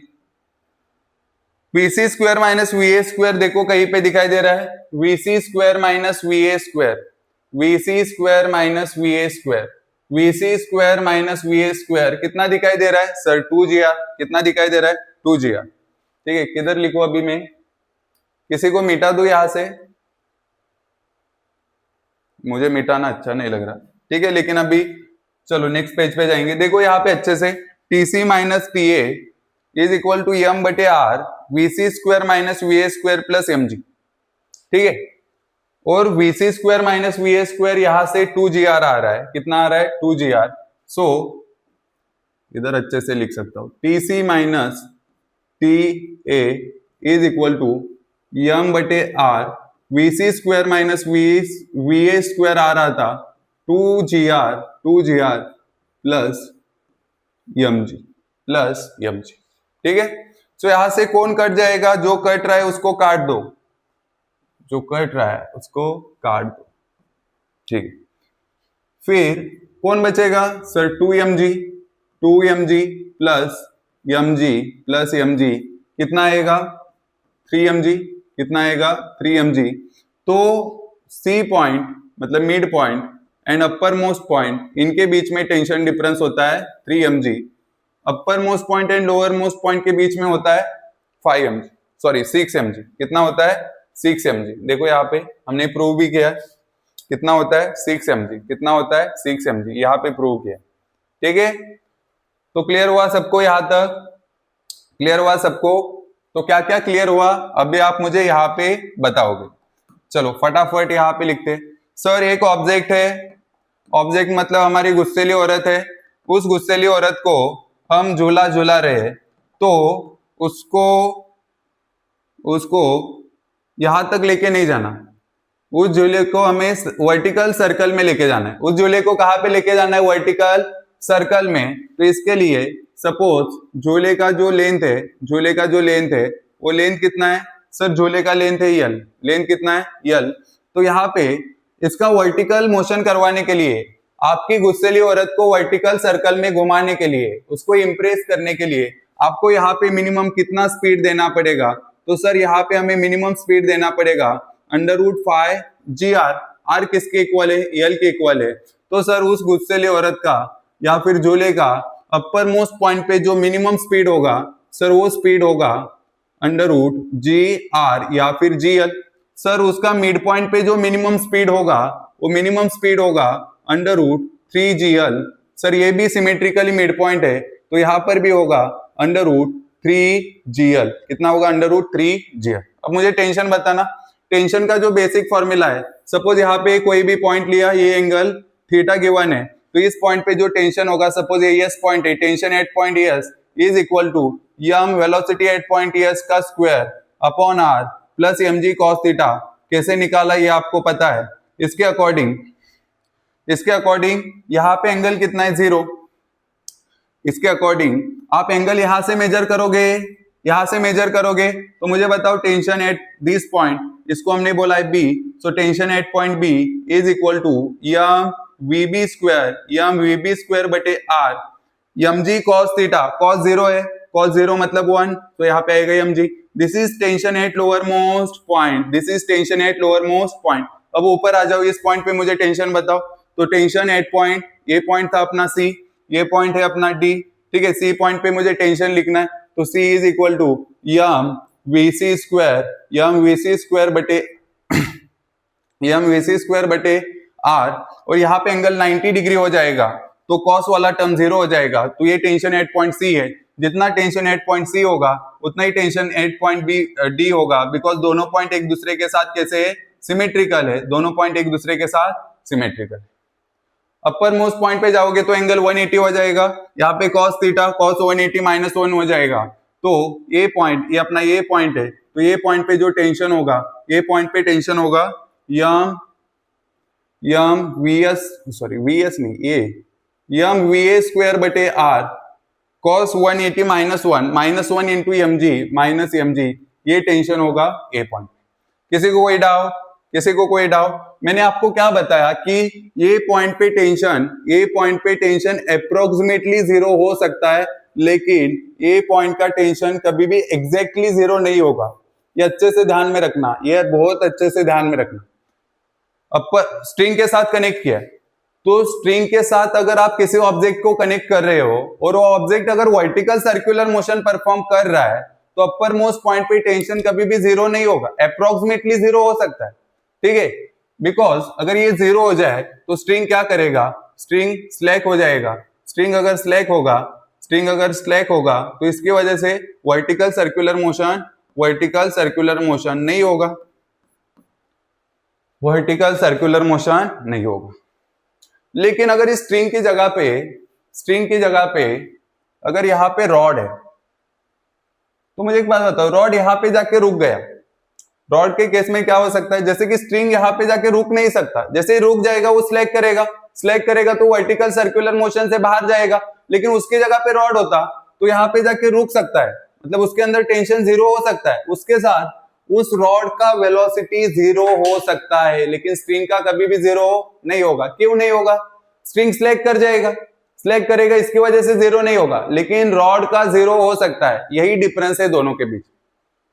V C square minus we A square देखो कहीं पे दिखाई दे रहा है, V C square minus we A square, V C square minus we A square, V C square minus we A square कितना दिखाई दे रहा है? Sir 2gr। कितना दिखाई दे रहा है? 2gr, ठीक है। किधर लिखो अभी मैं? किसी को मिटा दूं यहां से? मुझे मिटाना अच्छा नहीं लग रहा, ठीक है, लेकिन अभी चलो नेक्स्ट पेज पे जाएंगे। देखो यहाँ पे अच्छे से, T C minus T A is equal to M बटे R V C square minus we A square plus M G. ठीक है। और VC square minus VA square यहां से 2GR आ रहा है, कितना आ रहा है 2GR। सो इधर अच्छे से लिख सकता हूं TC minus TA is equal to M बटे R। VC square minus VA square आ रहा था 2GR प्लस MG, ठीक है। तो यहां से कौन कट जाएगा, जो कट रहा है उसको काट दो, जो कट रहा है उसको काट दो, ठीक है। फिर कौन बचेगा सर 2mg प्लस mg कितना आएगा 3mg, कितना आएगा 3mg। तो C पॉइंट मतलब mid point and upper most point, इनके बीच में टेंशन डिफरेंस होता है 3mg। Upper most point and lower most point के बीच में होता है 6mg। कितना होता है 6mg। देखो यहाँ पे हमने प्रूव भी किया, कितना होता है 6mg, कितना होता है 6mg, यहाँ पे प्रूव किया, ठीक है। तो क्लियर हुआ सबको, यहाँ तक क्लियर हुआ सबको। तो क्या क्या क्लियर हुआ अभी आप मुझे यहाँ पे बताओगे। चलो फटाफट यहाँ पे लिखते। सर एक ऑब्जेक्ट है, ऑब्जेक्ट मतलब हमारी गुस्सेली औरत है, उस गुस्सेली औरत को हम झूला झूला रहे, तो उसको यहां तक लेके नहीं जाना, उस झूले को हमें वर्टिकल सर्कल में लेके जाना है। उस झूले को कहां पे लेके जाना है, वर्टिकल सर्कल में। तो इसके लिए सपोज झूले का जो लेंथ है वो लेंथ कितना है सर, झूले का लेंथ है यल, लेंथ कितना है यल। तो यहाँ पे इसका वर्टिकल मोशन करवाने के लिए, आपकी गुस्सेली औरत को वर्टिकल सर्कल में घुमाने के लिए, उसको इंप्रेस करने के लिए आपको यहाँ पे मिनिमम कितना स्पीड देना पड़ेगा। तो सर यहाँ पे हमें मिनिमम स्पीड देना पड़ेगा √5GR। R किसके इक्वल है, यल के इक्वल है। तो सर उस गुस्सेली औरत का या फिर झूले का अपर मोस्ट पॉइंट पे जो मिनिमम स्पीड होगा सर, वो स्पीड होगा √GR या फिर GL। सर उसका मिड पॉइंट पे जो मिनिमम स्पीड होगा वो मिनिमम स्पीड होगा √3GL। सर ये भी सिमेट्रिकली मिड पॉइंट है, तो यहाँ पर भी होगा √3GL। कितना होगा √3GL। अब मुझे टेंशन बताना, टेंशन का जो बेसिक फॉर्मूला है, सपोज यहाँ पे कोई भी पॉइंट लिया, ये एंगल थीटा गिवन है, तो इस पॉइंट पे जो टेंशन होगा, सपोज ये एस पॉइंट है, tension at point S is equal to M velocity at point S का square upon R plus mg cos theta. कैसे निकाला ये आपको पता है। इसके अकॉर्डिंग यहाँ पे एंगल कितना है 0। इसके अकॉर्डिंग आप एंगल यहां से मेजर करोगे, तो मुझे बताओ टेंशन एट दिस पॉइंट, इसको हमने बोला है B, so tension at point B is equal to M VB square बटे R mg cos theta. cos 0 है, cos 0 मतलब 1, तो यहाँ पे आएगा mg। This is tension at lower most point. अब ऊपर आ जाओ, इस पॉइंट पे मुझे टेंशन बताओ। तो टेंशन एट पॉइंट, ये पॉइंट था अपना C, ये पॉइंट है अपना D, ठीक है। C पॉइंट पे मुझे टेंशन लिखना है, तो C is equal to M VC square बटे R। और यहाँ पे एंगल 90 डिग्री हो जाएगा, तो कॉस वाला टर्म 0 हो जाएगा। तो ये टेंशन एट पॉइंट C है, जितना टेंशन एट पॉइंट C होगा उतना ही टेंशन एट पॉइंट D होगा, बिकॉज दोनों पॉइंट एक दूसरे के साथ कैसे है, सिमेट्रिकल है, दोनों पॉइंट एक दूसरे के साथ सिमेट्रिकल। अपर मोस्ट पॉइंट पे जाओगे तो एंगल 180 हो जाएगा, यहाँ पे cos थीटा cos 180 -1 हो जाएगा। तो ये पॉइंट, ये अपना ये पॉइंट है, तो ये पॉइंट पे जो टेंशन होगा, ये पॉइंट पे टेंशन होगा यम VA स्क्वायर बटे R cos 180 -1 इंटू mg, ये टेंशन होगा ए पॉइंट। किसी को कोई डाउट? मैंने आपको क्या बताया कि ये पॉइंट पे टेंशन अप्रोक्सीमेटली 0 हो सकता है, लेकिन ये पॉइंट का टेंशन कभी भी एग्जैक्टली 0 नहीं होगा। ये अच्छे से ध्यान में रखना, ये बहुत अच्छे से ध्यान में रखना। अपर स्ट्रिंग के साथ कनेक्ट किया, तो स्ट्रिंग के साथ अगर आप किसी ऑब्जेक्ट को कनेक्ट कर रहे हो और वो ऑब्जेक्ट अगर वर्टिकल सर्कुलर मोशन परफॉर्म कर रहा है, तो अपर मोस्ट पॉइंट पे टेंशन कभी भी 0 नहीं होगा, अप्रोक्सीमेटली 0 हो सकता है, ठीक है। बिकॉज अगर ये 0 हो जाए तो स्ट्रिंग क्या करेगा, स्ट्रिंग स्लैक हो जाएगा। स्ट्रिंग अगर स्लैक होगा तो इसकी वजह से वर्टिकल सर्कुलर मोशन नहीं होगा। वर्टिकल सर्कुलर मोशन नहीं होगा। लेकिन अगर इस स्ट्रिंग की जगह पे अगर यहाँ पे रॉड है, तो मुझे एक बात बताओ, रॉड यहाँ पे जाके रुक गया, रॉड के केस में क्या हो सकता है, जैसे कि स्ट्रिंग यहाँ पे जाके रुक नहीं सकता, जैसे ही रुक जाएगा वो स्लैग करेगा तो वर्टिकल सर्कुलर मोशन से बाहर जाएगा। लेकिन उसकी जगह पे रॉड होता तो यहाँ पे जाके रुक सकता है, मतलब उसके अंदर टेंशन जीरो हो सकता है, उसके साथ उस रॉड का वेलोसिटी जीरो हो सकता है, लेकिन स्ट्रिंग का कभी भी जीरो नहीं होगा। क्यों नहीं होगा? स्ट्रिंग स्लैग करेगा, इसकी वजह से जीरो नहीं होगा, लेकिन रॉड का जीरो हो सकता है। यही डिफरेंस है दोनों के बीच,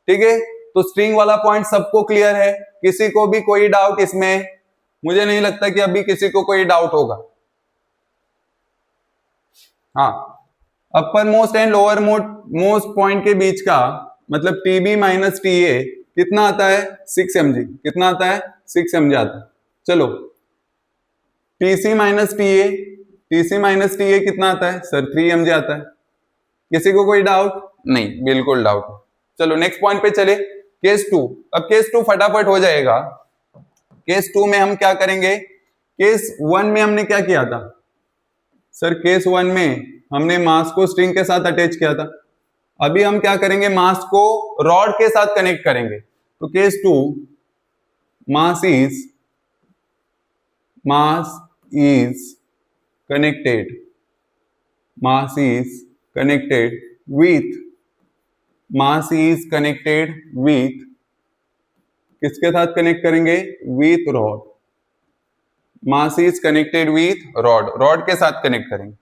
ठीक है। तो स्ट्रिंग वाला पॉइंट सबको क्लियर है, किसी को भी कोई डाउट इसमें? मुझे नहीं लगता कि अभी किसी को कोई डाउट होगा। हाँ, upper most and lower most point के बीच का मतलब टीबी माइनस टीए कितना आता है? 6 mg। कितना आता है? 6 mg आता है। चलो टीसी माइनस टीए कितना आता है सर? 3 mg आता है। किसी को कोई डाउट? नहीं, बिल्कुल डाउट। चलो नेक्स्ट पॉइंट पे चले, केस 2। अब केस 2 फटाफट हो जाएगा। केस 2 में हम क्या करेंगे? केस 1 में हमने क्या किया था सर? केस 1 में हमने मास को स्ट्रिंग के साथ अटैच किया था। अभी हम क्या करेंगे? मास को रॉड के साथ कनेक्ट करेंगे। तो case 2, mass is connected with किसके साथ कनेक्ट करेंगे? With rod. Mass is connected with rod के साथ कनेक्ट करेंगे।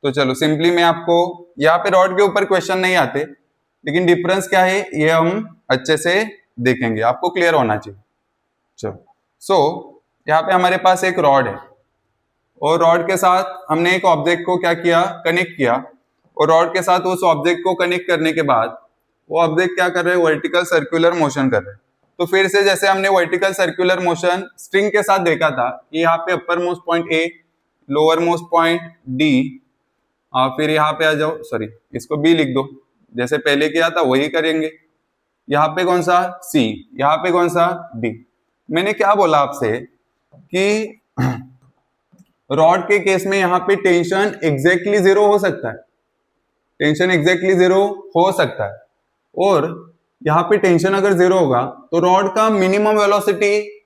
तो चलो सिंपली मैं आपको, यहाँ पे रॉड के ऊपर क्वेश्चन नहीं आते, लेकिन डिफरेंस क्या है ये हम अच्छे से देखेंगे, आपको क्लियर होना चाहिए। चलो सो यहाँ पे हमारे पास एक रॉड है, और रॉड के साथ हमने एक ऑब्जेक्ट को क्या किया? कनेक्ट किया। और रॉड के साथ उस ऑब्जेक्ट को कनेक्ट करने के बाद वो ऑब्जेक्ट क्या कर रहे हैं? वर्टिकल सर्कुलर मोशन कर रहे हैं। तो फिर से जैसे हमने वर्टिकल सर्कुलर मोशन स्ट्रिंग के साथ देखा था कि यहाँ पे अपर most point A, lower most point D, फिर यहाँ पे आ जाओ, सॉरी इसको बी लिख दो, जैसे पहले किया था वही करेंगे। यहाँ पे कौन सा? सी, यहाँ पे कौन सा? डी। मैंने क्या बोला आपसे कि रॉड के केस में यहाँ पे टेंशन एग्जैक्टली जीरो हो सकता है, और यहाँ पे टेंशन अगर जीरो होगा तो रॉड का मिनिमम वेलोसिटी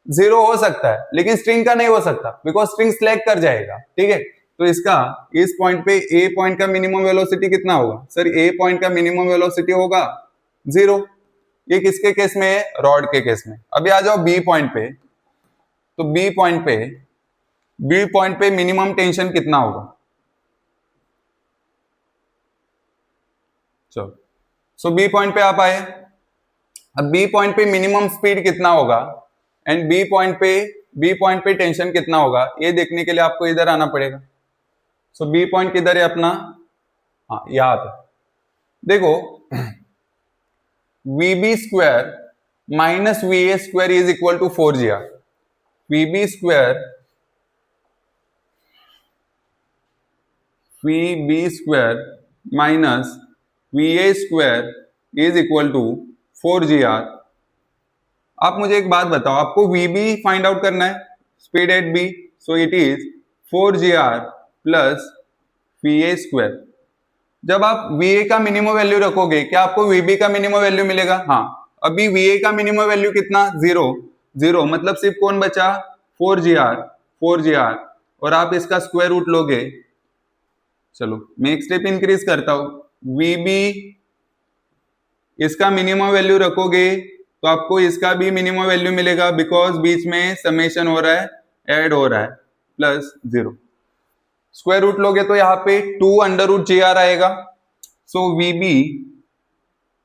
जीरो हो सकता है, लेकिन स्ट्रिंग का नहीं हो सकता, बिकॉज स्ट्रिंग स्लैग कर जाएगा, ठीक है। तो इसका इस पॉइंट पे ए पॉइंट का मिनिमम वेलोसिटी कितना होगा सर? ए पॉइंट का मिनिमम वेलोसिटी होगा जीरो। ये किसके केस में है? रॉड के केस में। अभी आ जाओ बी पॉइंट पे, तो बी पॉइंट पे मिनिमम टेंशन कितना होगा? चलो सो बी पॉइंट पे आप आए। अब बी पॉइंट पे मिनिमम स्पीड कितना होगा एंड बी पॉइंट पे टेंशन कितना होगा, ये देखने के लिए आपको इधर आना पड़ेगा। सो बी पॉइंट किधर है अपना? हाँ, यहाँ पे देखो, VB square minus VA square is equal to 4GR। VB square minus VA square is equal to 4GR। आप मुझे एक बात बताओ, आपको VB फाइंड आउट करना है, speed at B, so it is 4GR plus VA square. जब आप VA का मिनिमम वैल्यू रखोगे, क्या आपको VB का मिनिमम वैल्यू मिलेगा? हाँ। अभी VA का मिनिमम वैल्यू कितना? जीरो, मतलब सिर्फ कौन बचा? 4GR, और आप इसका स्क्वायर रूट लोगे। चलो मैं एक स्टेप इंक्रीज करता हूं, VB इसका मिनिमम वैल्यू रखोगे तो आपको इसका भी मिनिमम वैल्यू मिलेगा, बिकॉज बीच में समेशन हो रहा है, ऐड हो रहा है, प्लस 0। स्क्वायर रूट लोगे तो यहाँ पे 2√GR आएगा। सो VB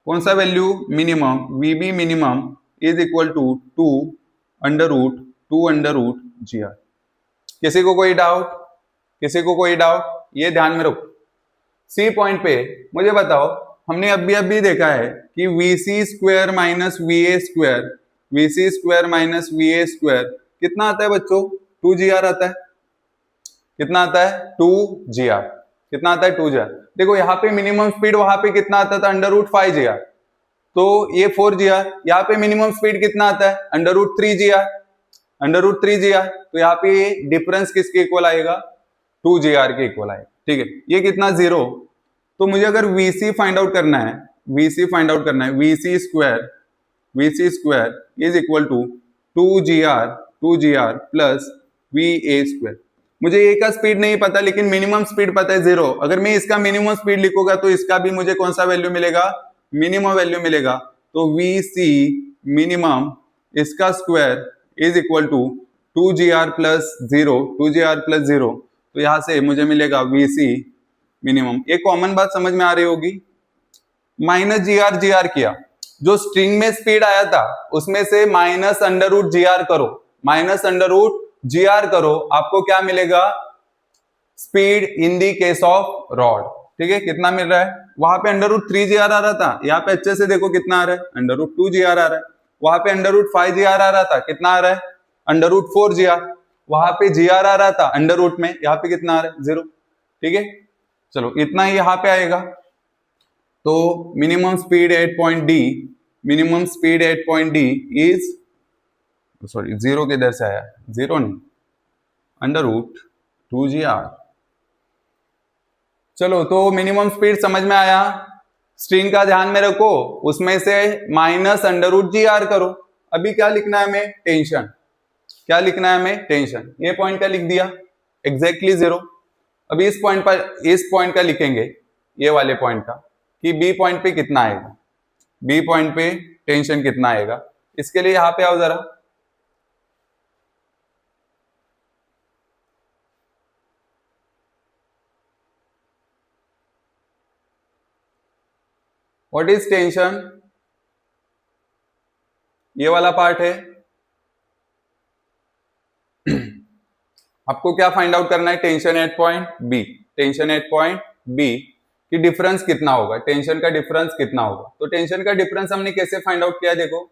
कौन सा value? Minimum. VB minimum is equal to 2√GR। किसी को कोई डाउट? ये ध्यान में रखो। सी पॉइंट पे मुझे बताओ, हमने अभी देखा है कि VC square minus VA square कितना आता है बच्चों? 2GR आता है। कितना आता है? 2GR। कितना आता है? 2GR। देखो यहाँ पे मिनिमम स्पीड वहां पे कितना आता था? √5GR। तो ये 4GR। यहाँ पे मिनिमम स्पीड कितना आता है? √3GR। √3GR, तो यहाँ पे डिफरेंस किसके इक्वल आएगा, 2GR के इक्वल आएगा। ठीक है, ये कितना 0। तो मुझे अगर VC फाइंड आउट करना है, VC फाइंड आउट करना है, VC square is equal to 2GR plus VA square. मुझे ए का स्पीड नहीं पता लेकिन मिनिमम स्पीड पता है 0। अगर मैं इसका मिनिमम स्पीड लिखूंगा तो इसका भी मुझे कौन सा वैल्यू मिलेगा, मिनिमम वैल्यू मिलेगा। तो VC मिनिमम इसका square is equal to 2GR plus 0, तो यहां से मुझे मिलेगा VC मिनिमम। एक कॉमन बात समझ में आ रही होगी, -GR किया, जो स्ट्रिंग में स्पीड आया था उसमें से -√GR करो, -√GR करो, आपको क्या मिलेगा, speed in the case of rod. ठीक है, कितना मिल रहा है, वहां पे √3GR आ रहा था, यहाँ पे अच्छे से देखो कितना आ रहा है, √2GR आ रहा है। वहां पे √5GR आ रहा था, कितना आ रहा है, √4GR। वहां पे GR आ रहा था अंडर में, यहाँ पे कितना आ रहा है, 0। ठीक है, चलो इतना ही यहाँ पे आएगा। तो minimum speed at point D is, sorry 0 किधर से आया, 0 नहीं, √2GR। चलो, तो मिनिमम स्पीड समझ में आया। स्ट्रिंग का ध्यान में रखो, उसमें से -√GR करो। अभी क्या लिखना है हमें, टेंशन। क्या लिखना है हमें, टेंशन। ये पॉइंट का लिख दिया एग्जैक्टली 0। अभी इस पॉइंट का लिखेंगे, ये वाले पॉइंट का, कि बी पॉइंट पे कितना आएगा, बी पॉइंट पे टेंशन कितना आएगा। इसके लिए यहां पे आओ जरा, व्हाट इज टेंशन, ये वाला पार्ट है। आपको क्या फाइंड आउट करना है, tension at point B, tension at point B कि डिफरेंस कितना होगा, टेंशन का डिफरेंस कितना होगा। तो टेंशन का डिफरेंस हमने कैसे फाइंड आउट किया, देखो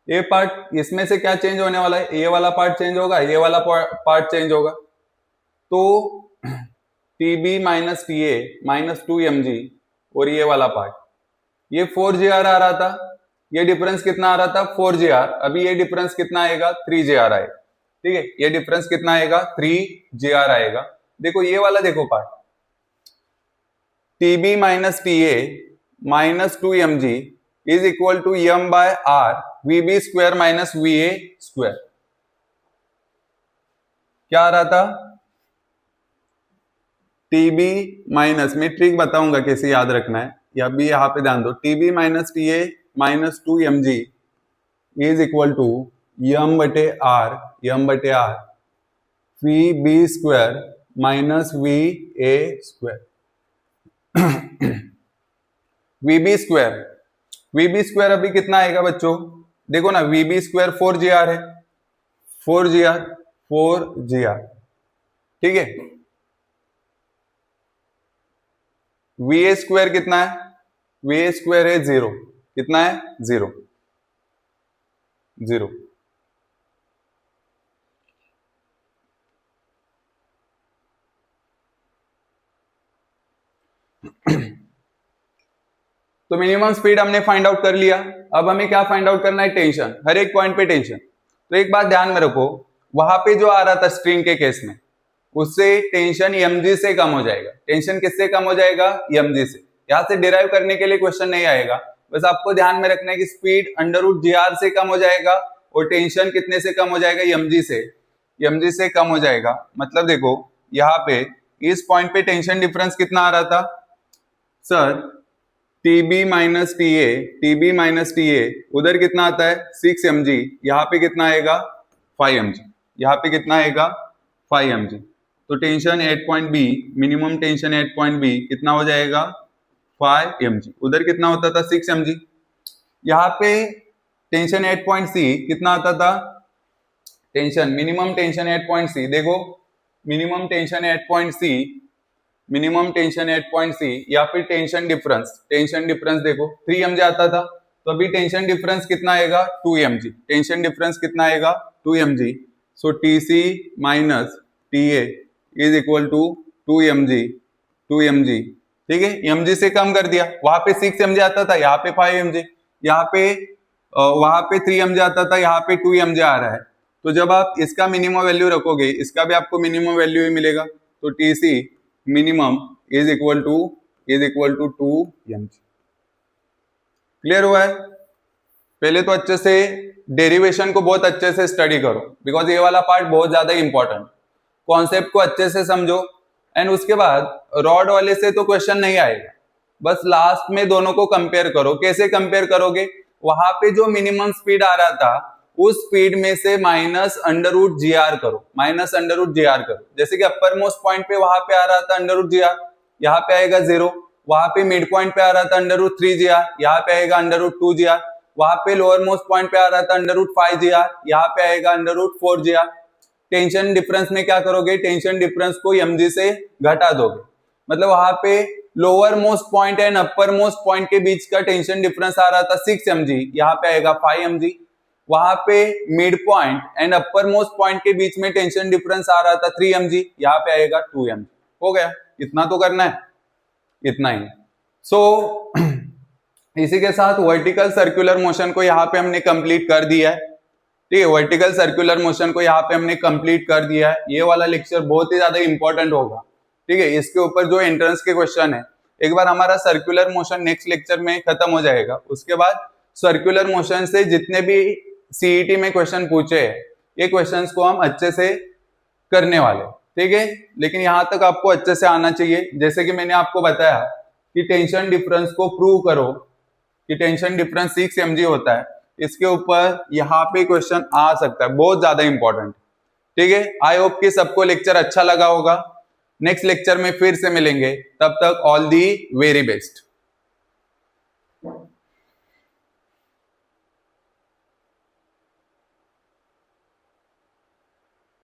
ये पार्ट, इसमें से क्या चेंज होने वाला है, ये वाला पार्ट चेंज होगा, ये वाला पार्ट चेंज होगा। तो TB माइनस TA -2mg और ये वाला पार्ट, ये 4GR आ रहा था, ये डिफरेंस कितना आ रहा था, 4GR। अभी ये डिफरेंस कितना आएगा, 3GR आएगा। ठीक है, ये डिफरेंस कितना आएगा, 3GR आएगा। देखो ये वाला, देखो part, TB minus TA -2mg is equal to m/r VB square minus VA square. क्या आ रहा था, TB माइनस, मैं ट्रिक बताऊंगा कैसे याद रखना है, या भी यहां पे ध्यान दो, TB minus TA -2mg is equal to m/r VB square minus VA square. VB square अभी कितना आएगा बच्चों, देखो ना, VB स्क्वायर 4GR है, 4GR। ठीक है, VA स्क्वायर कितना है, VA स्क्वायर है 0, कितना है, 0। तो मिनिमम स्पीड हमने फाइंड आउट कर लिया। अब हमें क्या फाइंड आउट करना है, टेंशन, हर एक पॉइंट पे टेंशन। तो एक बात ध्यान में रखो, वहां पे जो आ रहा था स्ट्रिंग के केस में, उससे टेंशन mg से कम हो जाएगा। टेंशन किससे कम हो जाएगा, mg से। यहां से डिराइव करने के लिए क्वेश्चन नहीं आएगा, बस आपको ध्यान में रखना है कि स्पीड √GR से कम हो जाएगा और टेंशन कितने से कम हो जाएगा, mg से कम हो जाएगा। मतलब देखो यहाँ पे इस पॉइंट पे टेंशन डिफरेंस कितना आ रहा था सर, TB माइनस TA उधर कितना आता है 6 mg, यहाँ पे कितना आएगा 5 mg, यहाँ पे कितना आएगा 5 mg। तो tension at point B, minimum tension at point B कितना हो जाएगा 5 mg। उधर कितना होता था 6 mg। यहाँ पे टेंशन एट पॉइंट सी कितना आता था, tension minimum tension at point C, देखो minimum tension at point C या फिर टेंशन डिफरेंस देखो 3 mg आता था। तो अभी टेंशन डिफरेंस कितना आएगा 2 mg, टेंशन डिफरेंस कितना आएगा 2 mg। So TC minus TA is equal to 2 mg। ठीक है, mg से कम कर दिया, वहां पे 6 mg आता था, यहाँ पे 5 mg। यहाँ पे वहां पे 3 mg आता था, यहाँ पे 2 mg आ रहा है, तो जब आप इसका मिनिमम वैल्यू रखोगे इसका भी आपको मिनिमम वैल्यू ही मिलेगा, तो TC minimum is equal to 2 mg। Clear हुआ है? पहले तो अच्छे से डेरिवेशन को बहुत अच्छे से स्टडी करो, बिकॉज ये वाला पार्ट बहुत ज्यादा इंपॉर्टेंट, कॉन्सेप्ट को अच्छे से समझो, एंड उसके बाद रॉड वाले से तो क्वेश्चन नहीं आएगा, बस लास्ट में दोनों को कंपेयर करो। कैसे कंपेयर करोगे? वहां पे जो मिनिमम स्पीड आ रहा था उस स्पीड में से -√GR करो, -√GR करो। जैसे कि अपर मोस्ट पॉइंट पे वहां पे आ रहा था √GR, यहाँ पे आएगा 0, वहां पे मिड पॉइंट पे आ रहा था √3GR, यहाँ पे आएगा √2GR, वहां पे लोअर मोस्ट पॉइंट पे आ रहा था √5GR, यहाँ पे आएगा √4GR। टेंशन डिफरेंस में क्या करोगे? टेंशन डिफरेंस को mg से घटा दोगे, मतलब वहां पे lower most point and upper most point के बीच का टेंशन डिफरेंस आ रहा था 6 mg, यहाँ पे आएगा 5 mg। वहां पे mid point and upper most point के बीच में टेंशन डिफरेंस आ रहा था 3 mg, यहाँ पे आएगा 2 mg। हो गया, इतना तो करना है, इतना ही। सो इसी के साथ वर्टिकल सर्कुलर मोशन को यहाँ पे हमने कंप्लीट कर दिया है। ठीक है, वर्टिकल सर्कुलर मोशन को यहाँ पे हमने कंप्लीट कर दिया है। ये वाला लेक्चर बहुत ही ज्यादा इंपॉर्टेंट होगा। ठीक है, इसके ऊपर जो एंट्रेंस के क्वेश्चन है, एक बार हमारा सर्कुलर मोशन नेक्स्ट लेक्चर में खत्म हो जाएगा, उसके बाद सर्कुलर मोशन से जितने भी सीईटी में क्वेश्चन पूछे हैं ये क्वेश्चंस को हम अच्छे से करने वाले। ठीक है, लेकिन यहाँ तक आपको अच्छे से आना चाहिए। जैसे कि मैंने आपको बताया कि टेंशन डिफरेंस को प्रूव करो कि टेंशन डिफरेंस 6 mg होता है, इसके ऊपर यहाँ पे क्वेश्चन आ सकता है, बहुत ज्यादा इंपॉर्टेंट। ठीक है, आई होप कि सबको लेक्चर अच्छा लगा होगा। नेक्स्ट लेक्चर में फिर से मिलेंगे, तब तक ऑल दी वेरी बेस्ट।